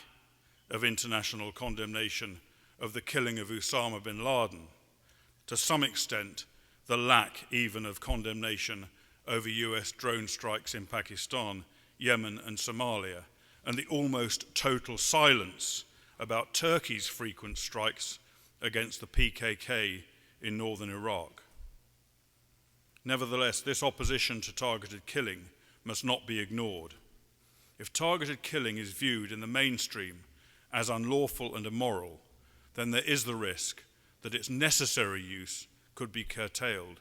of international condemnation of the killing of Osama bin Laden, to some extent the lack even of condemnation over US drone strikes in Pakistan, Yemen and Somalia, and the almost total silence about Turkey's frequent strikes against the PKK in northern Iraq. Nevertheless, this opposition to targeted killing must not be ignored. If targeted killing is viewed in the mainstream as unlawful and immoral, then there is the risk that its necessary use could be curtailed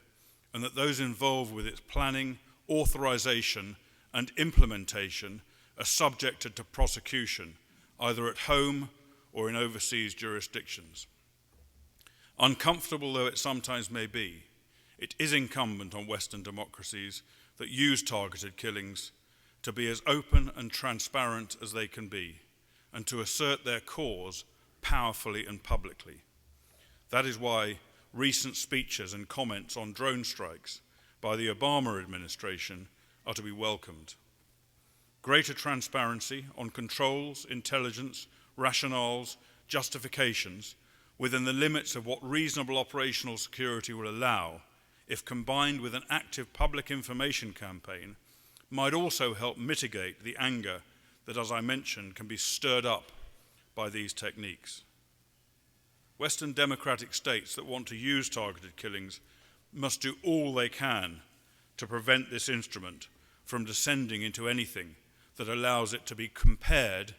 and that those involved with its planning, authorization, and implementation are subjected to prosecution, either at home or in overseas jurisdictions. Uncomfortable though it sometimes may be, it is incumbent on Western democracies that use targeted killings to be as open and transparent as they can be, and to assert their cause powerfully and publicly. That is why recent speeches and comments on drone strikes by the Obama administration are to be welcomed. Greater transparency on controls, intelligence, rationales, justifications within the limits of what reasonable operational security will allow, if combined with an active public information campaign, might also help mitigate the anger that, as I mentioned, can be stirred up by these techniques. Western democratic states that want to use targeted killings must do all they can to prevent this instrument from descending into anything that allows it to be compared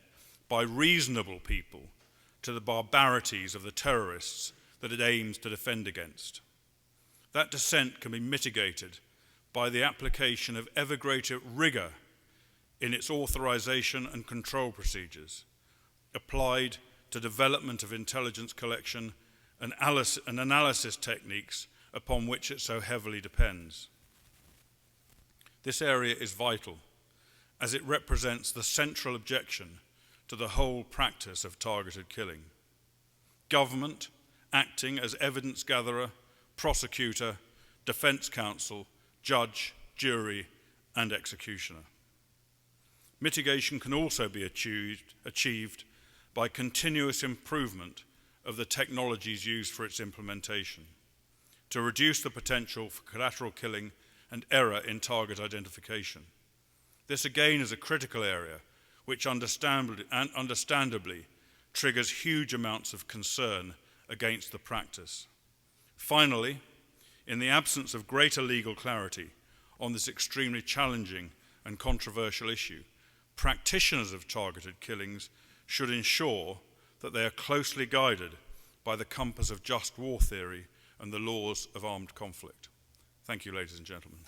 by reasonable people to the barbarities of the terrorists that it aims to defend against. That dissent can be mitigated by the application of ever greater rigor in its authorization and control procedures, applied to development of intelligence collection and analysis techniques upon which it so heavily depends. This area is vital, as it represents the central objection to the whole practice of targeted killing. Government, acting as evidence gatherer, prosecutor, defense counsel, judge, jury, and executioner. Mitigation can also be achieved by continuous improvement of the technologies used for its implementation, to reduce the potential for collateral killing and error in target identification. This again is a critical area which understandably triggers huge amounts of concern against the practice. Finally, in the absence of greater legal clarity on this extremely challenging and controversial issue, practitioners of targeted killings should ensure that they are closely guided by the compass of just war theory and the laws of armed conflict. Thank you, ladies and gentlemen.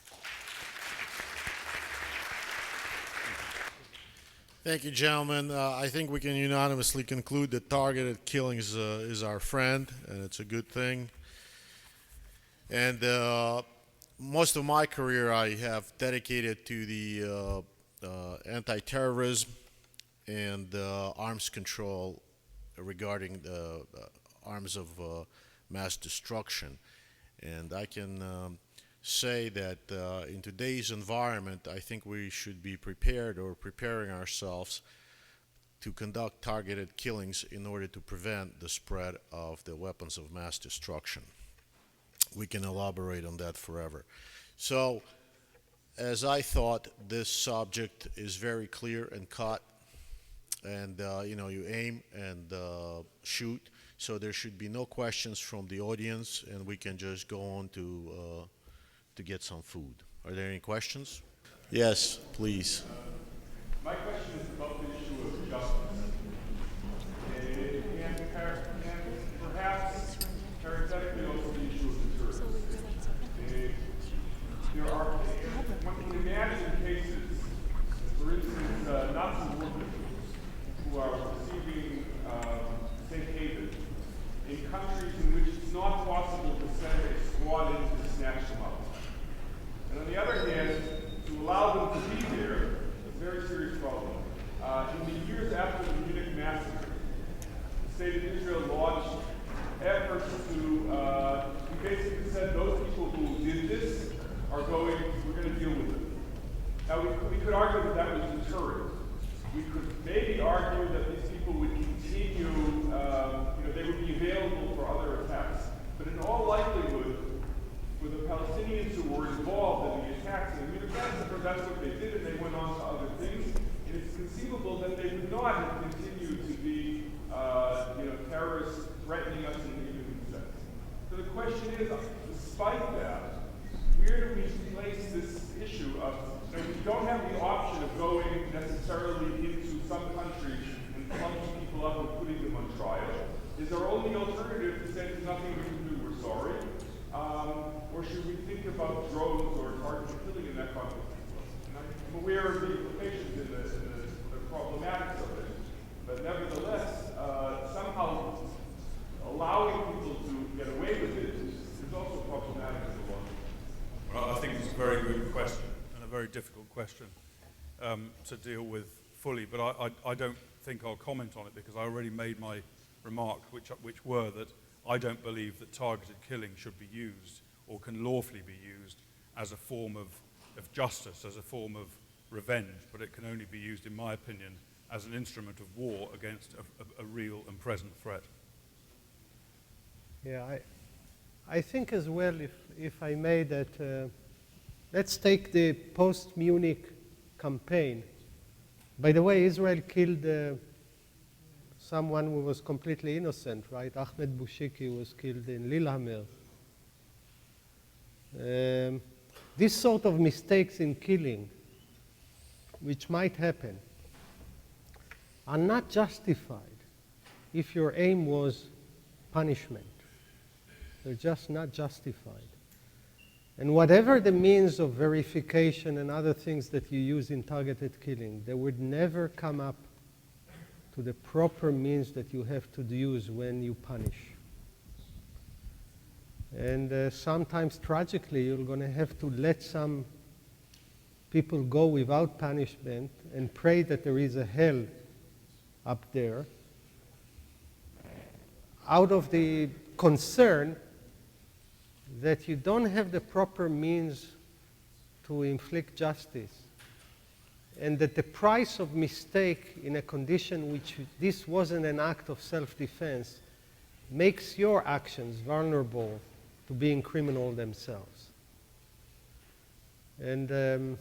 Thank you, gentlemen. I think we can unanimously conclude that targeted killings is our friend, and it's a good thing. And most of my career I have dedicated to the anti-terrorism and arms control regarding the arms of mass destruction. And I can say that in today's environment, I think we should be prepared or preparing ourselves to conduct targeted killings in order to prevent the spread of the weapons of mass destruction. We can elaborate on that forever. So, as I thought, this subject is very clear and cut, and you aim and shoot, so there should be no questions from the audience, and we can just go on to get some food. Are there any questions? Yes, please. My question is about the issue of justice. And perhaps parenthetically also the issue of deterrence. There are, one can imagine cases, for instance, Nazi workers who are receiving safe haven in countries in which it's not possible to send a squad in to snatch them up. And on the other hand, to allow them to be there is a very serious problem. In the years after the Munich massacre, the state of Israel launched efforts to, we basically said those people who did this we're going to deal with it. Now, we could argue that that was deterrent. We could maybe argue that these people would continue, they would be available for other attacks. But in all likelihood, for the Palestinians who were involved in the attacks in the Munich massacre, that's what they did, and they went on to other things. And it's conceivable that they would not have continued to be, terrorists threatening us in a human sense. So the question is, despite that, where do we place this issue of, we don't have the option of going necessarily into some countries and plunging people up and putting them on trial. Is our only alternative to say there's nothing we can do, we're sorry? Or should we think about drones or targeted killing in that context? And I'm aware of the implications and the problematics of it, but nevertheless, somehow allowing people to get away with it is also problematic in the long run. Well, I think it's a very good question and a very difficult question to deal with fully, but I don't think I'll comment on it because I already made my remark, which were that I don't believe that targeted killing should be used or can lawfully be used as a form of justice, as a form of revenge, but it can only be used, in my opinion, as an instrument of war against a real and present threat. Yeah, I think as well, if I may, that let's take the post-Munich campaign. By the way, Israel killed someone who was completely innocent, right? Ahmed Boushiki was killed in Lillehammer. This sort of mistakes in killing, which might happen, are not justified if your aim was punishment. They're just not justified. And whatever the means of verification and other things that you use in targeted killing, they would never come up to the proper means that you have to use when you punish. And sometimes, tragically, you're going to have to let some people go without punishment and pray that there is a hell up there, out of the concern that you don't have the proper means to inflict justice, and that the price of mistake in a condition which this wasn't an act of self-defense makes your actions vulnerable to being criminal themselves. And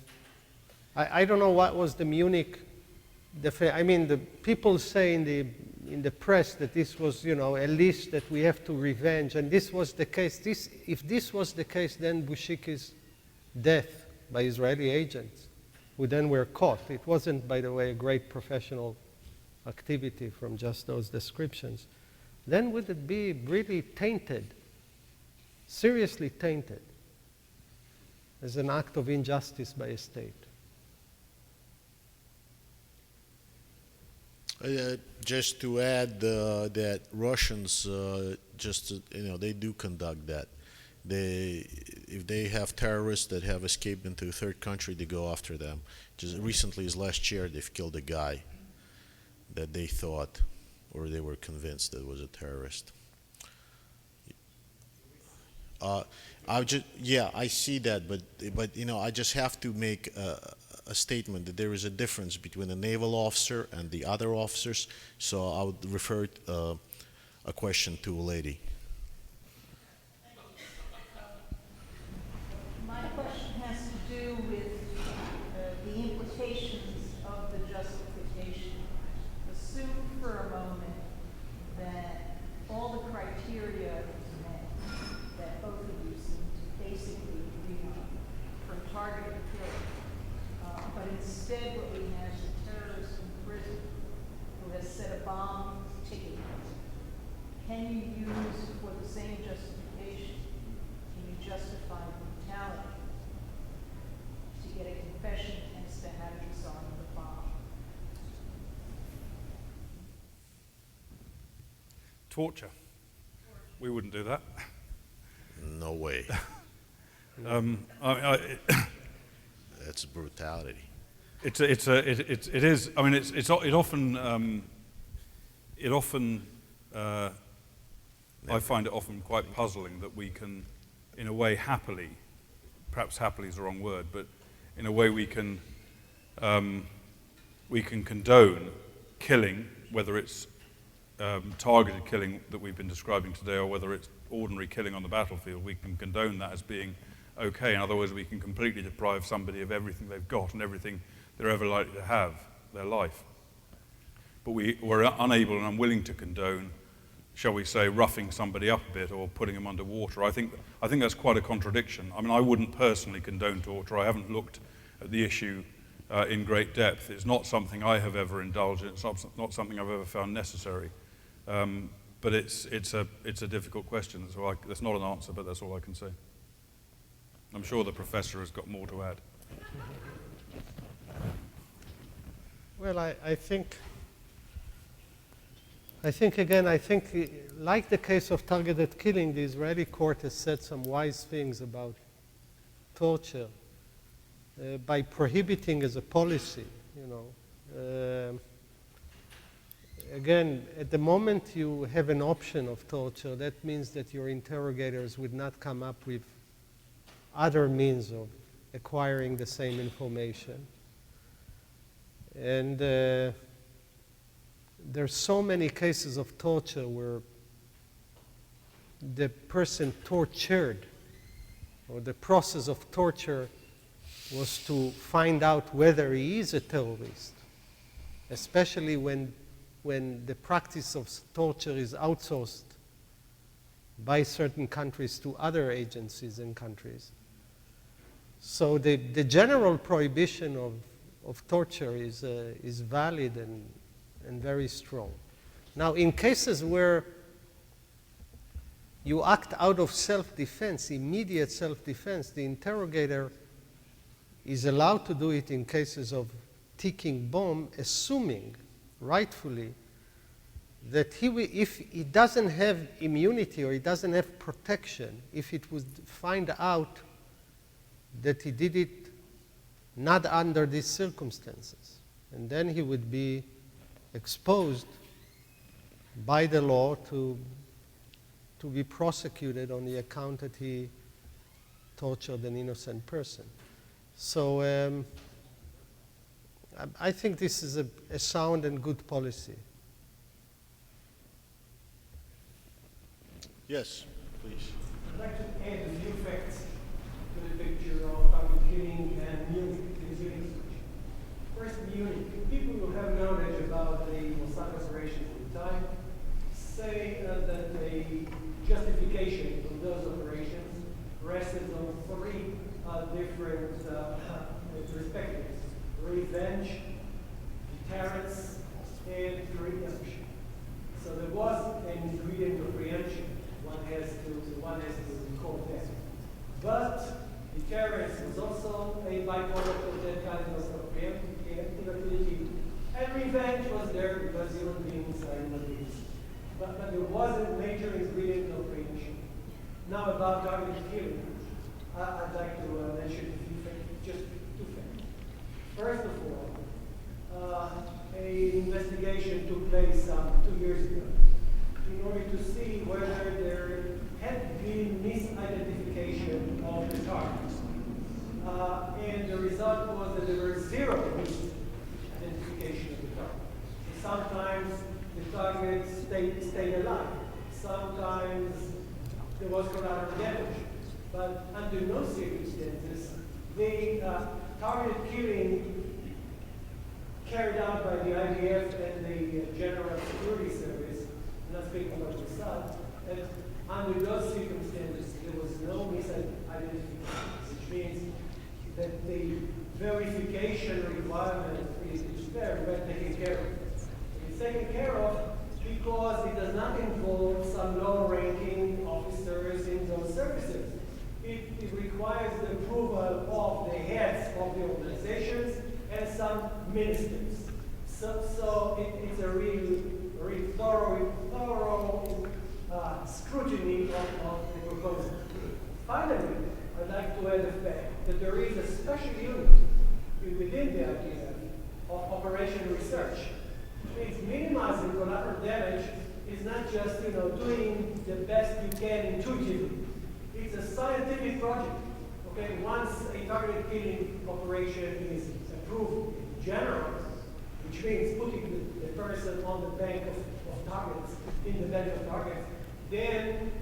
I don't know what was the Munich, the people say in the press that this was, a list that we have to revenge, and this was the case. If this was the case, then Bushiki's death by Israeli agents, who then were caught. It wasn't, by the way, a great professional activity from just those descriptions. Then would it be really tainted, seriously tainted, as an act of injustice by a state? Just to add that Russians, they do conduct that. If they have terrorists that have escaped into a third country, they go after them. Just recently, as last year, they've killed a guy that they thought, or they were convinced that was a terrorist. I see that, but I just have to make a statement that there is a difference between a naval officer and the other officers. So I would refer a question to a lady. My question has to do with the implications of the justification. Assume for a moment that all the criteria is met that both of you seem to basically agree on for targeted killing. But instead what we have is a terrorist in prison who has set a bomb ticking. Can you use for the same justification, can you justify brutality to get a confession as to how to disarm the bomb? Torture. We wouldn't do that. No way. That's brutality. It is. I mean, I find it often quite puzzling that we can, in a way, happily, perhaps happily is the wrong word, but in a way we can condone killing, whether it's targeted killing that we've been describing today, or whether it's ordinary killing on the battlefield. We can condone that as being okay. In other words, we can completely deprive somebody of everything they've got and everything they're ever likely to have, their life. But we're unable and unwilling to condone, shall we say, roughing somebody up a bit or putting them underwater. I think that's quite a contradiction. I mean, I wouldn't personally condone torture. I haven't looked at the issue in great depth. It's not something I have ever indulged in. It's not something I've ever found necessary. But it's a difficult question. That's not an answer, but that's all I can say. I'm sure the professor has got more to add. Well, I think like the case of targeted killing, the Israeli court has said some wise things about torture by prohibiting as a policy, Again, at the moment you have an option of torture, that means that your interrogators would not come up with other means of acquiring the same information. And there's so many cases of torture where the person tortured, or the process of torture, was to find out whether he is a terrorist, especially when the practice of torture is outsourced by certain countries to other agencies and countries. So the general prohibition of torture is valid and very strong. Now, in cases where you act out of self-defense, immediate self-defense, the interrogator is allowed to do it in cases of ticking bomb, assuming, rightfully, that if he doesn't have immunity or he doesn't have protection, if it would find out that he did it not under these circumstances. And then he would be exposed by the law to be prosecuted on the account that he tortured an innocent person. So I think this is a sound and good policy. Yes, please. I'd like to add a few facts to the picture of target killing and Munich research. First, Munich. People who have knowledge about the Mossad operations at the time say that the justification of those operations rested on three different perspectives: revenge, deterrence, and redemption. So there was an ingredient of preemption. One has to recall that. But deterrence was also a byproduct of that kind of preemptive activity. And revenge was there because human beings are human beings. But there was a major ingredient of preemption. Now about target killing, I'd like to mention a few facts, just two facts. First of all, an investigation took place 2 years ago in order to see whether there had been misidentification of the target. And the result was that there were zero misidentification of the target. Sometimes the target stayed alive. Sometimes there was collateral damage. But under no circumstances, the target killing carried out by the IDF and the General Security Service, not speaking about the Mossad, and under those circumstances, there was no misidentification, which means that the verification requirement is there, we're taken care of. It's taken care of because it does not involve some low-ranking officers in those services. It requires the approval of the heads of the organizations and some ministers. So it's a really thorough scrutiny of the proposal. Finally, I'd like to add the fact that there is a special unit within the IDF of operation research. It's minimizing collateral damage is not just doing the best you can intuitively. It's a scientific project. Okay, once a targeted killing operation is approved in general, which means putting the person on the bank of targets, in the bank of targets, then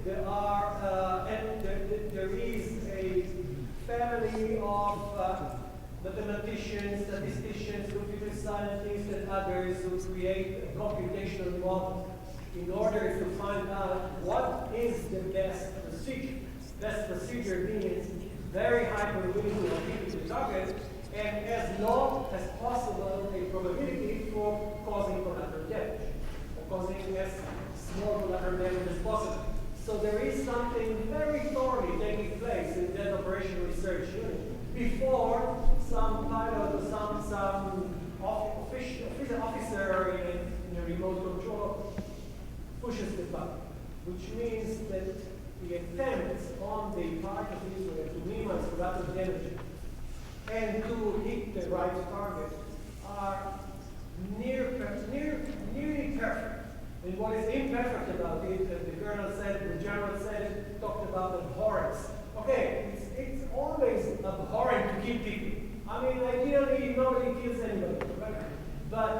there is a family of mathematicians, statisticians, computer scientists, and others who create a computational model in order to find out what is the best procedure. Best procedure means very high probability of hitting the target and as low as possible a probability for causing collateral damage, or causing as small collateral damage as possible. So there is something very thoroughly taking place in that operation research unit before some pilot or some officer in a remote control pushes the button, which means that the attempts on the part of Israel to minimize collateral damage and to hit the right target are nearly perfect. And what is imperfect about it, the general said it, talked about abhorrence. Okay, it's always abhorrent to kill people. I mean, ideally, nobody kills anybody, right? But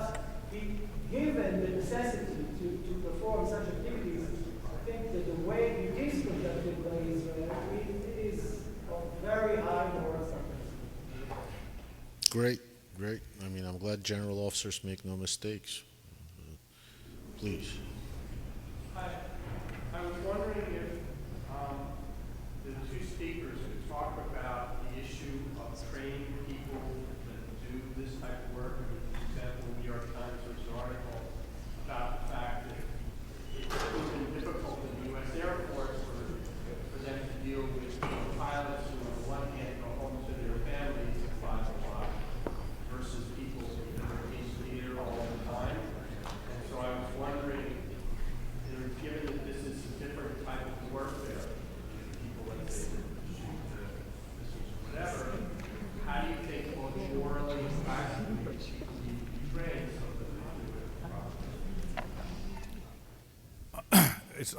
given the necessity to perform such activities, I think that the way it is conducted by Israel is of very high moral standards. Great. I mean, I'm glad general officers make no mistakes. Please. I was wondering if the two speakers could talk about the issue of training people that do this type of work. For example, the New York Times, there's an article about the fact that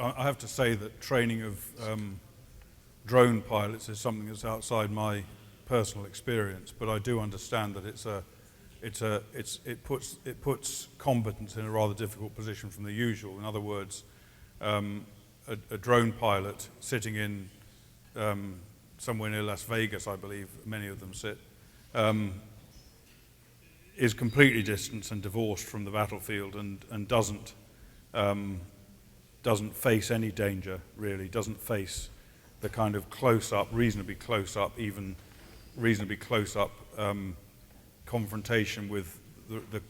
I have to say that training of drone pilots is something that's outside my personal experience, but I do understand that it puts combatants in a rather difficult position from the usual. In other words, a drone pilot sitting in somewhere near Las Vegas, I believe many of them sit, is completely distanced and divorced from the battlefield and doesn't face any danger, really, doesn't face the kind of close-up, reasonably close-up confrontation with the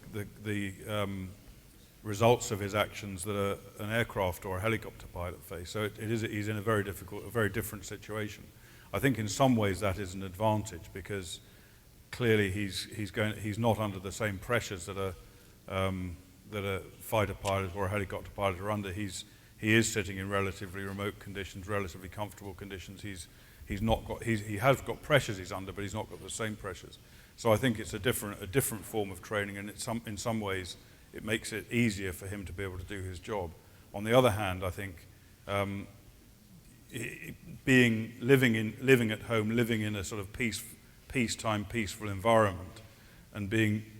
results of his actions that an aircraft or a helicopter pilot face. So he's in a very different situation. I think in some ways that is an advantage, because clearly he's not under the same pressures that a fighter pilot or a helicopter pilot are under. He is sitting in relatively remote conditions, relatively comfortable conditions. He has got pressures he's under, but he's not got the same pressures. So I think it's a different form of training, and in some ways it makes it easier for him to be able to do his job. On the other hand, I think living at home, living in a sort of peacetime, peaceful environment, and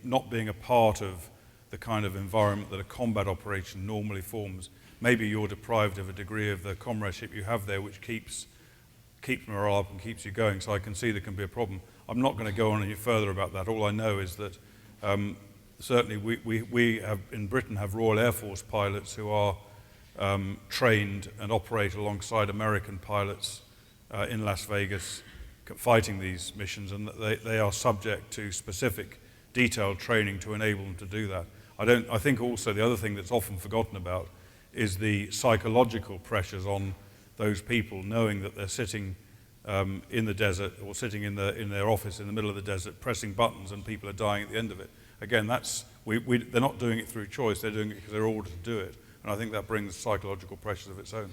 not being a part of the kind of environment that a combat operation normally forms, maybe you're deprived of a degree of the comradeship you have there, which keeps morale up and keeps you going. So I can see there can be a problem. I'm not going to go on any further about that. All I know is that certainly we have in Britain have Royal Air Force pilots who are trained and operate alongside American pilots in Las Vegas fighting these missions, and they are subject to specific detailed training to enable them to do that. I think also the other thing that's often forgotten about is the psychological pressures on those people, knowing that they're sitting in the desert or sitting in their office in the middle of the desert pressing buttons and people are dying at the end of it. Again, they're not doing it through choice, they're doing it because they're ordered to do it. And I think that brings psychological pressures of its own.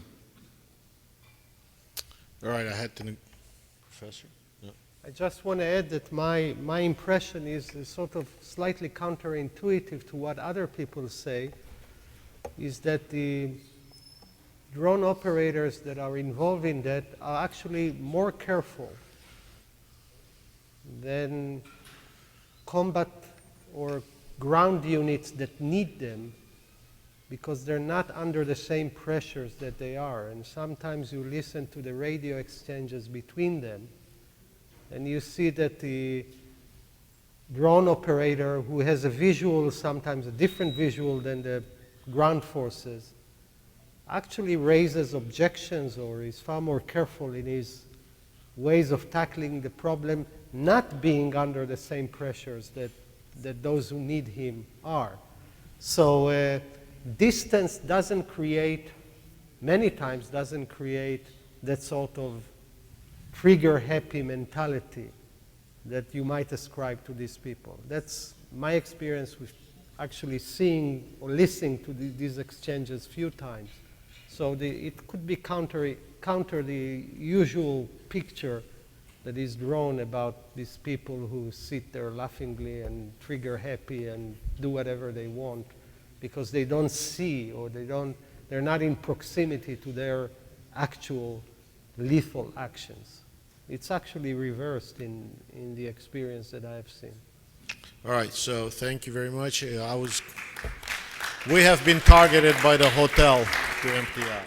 All right, I had to... Professor? Yeah. I just want to add that my impression is sort of slightly counterintuitive to what other people say, is that the drone operators that are involved in that are actually more careful than combat or ground units that need them, because they're not under the same pressures that they are. And sometimes you listen to the radio exchanges between them, and you see that the drone operator, who has a visual, sometimes a different visual than the ground forces, actually raises objections or is far more careful in his ways of tackling the problem, not being under the same pressures that those who need him are. So distance many times doesn't create that sort of trigger-happy mentality that you might ascribe to these people. That's my experience with actually seeing or listening to these exchanges few times. So it could be counter the usual picture that is drawn about these people who sit there laughingly and trigger-happy and do whatever they want because they don't see or they're not in proximity to their actual lethal actions. It's actually reversed in the experience that I have seen. All right, so thank you very much. We have been targeted by the hotel to empty out.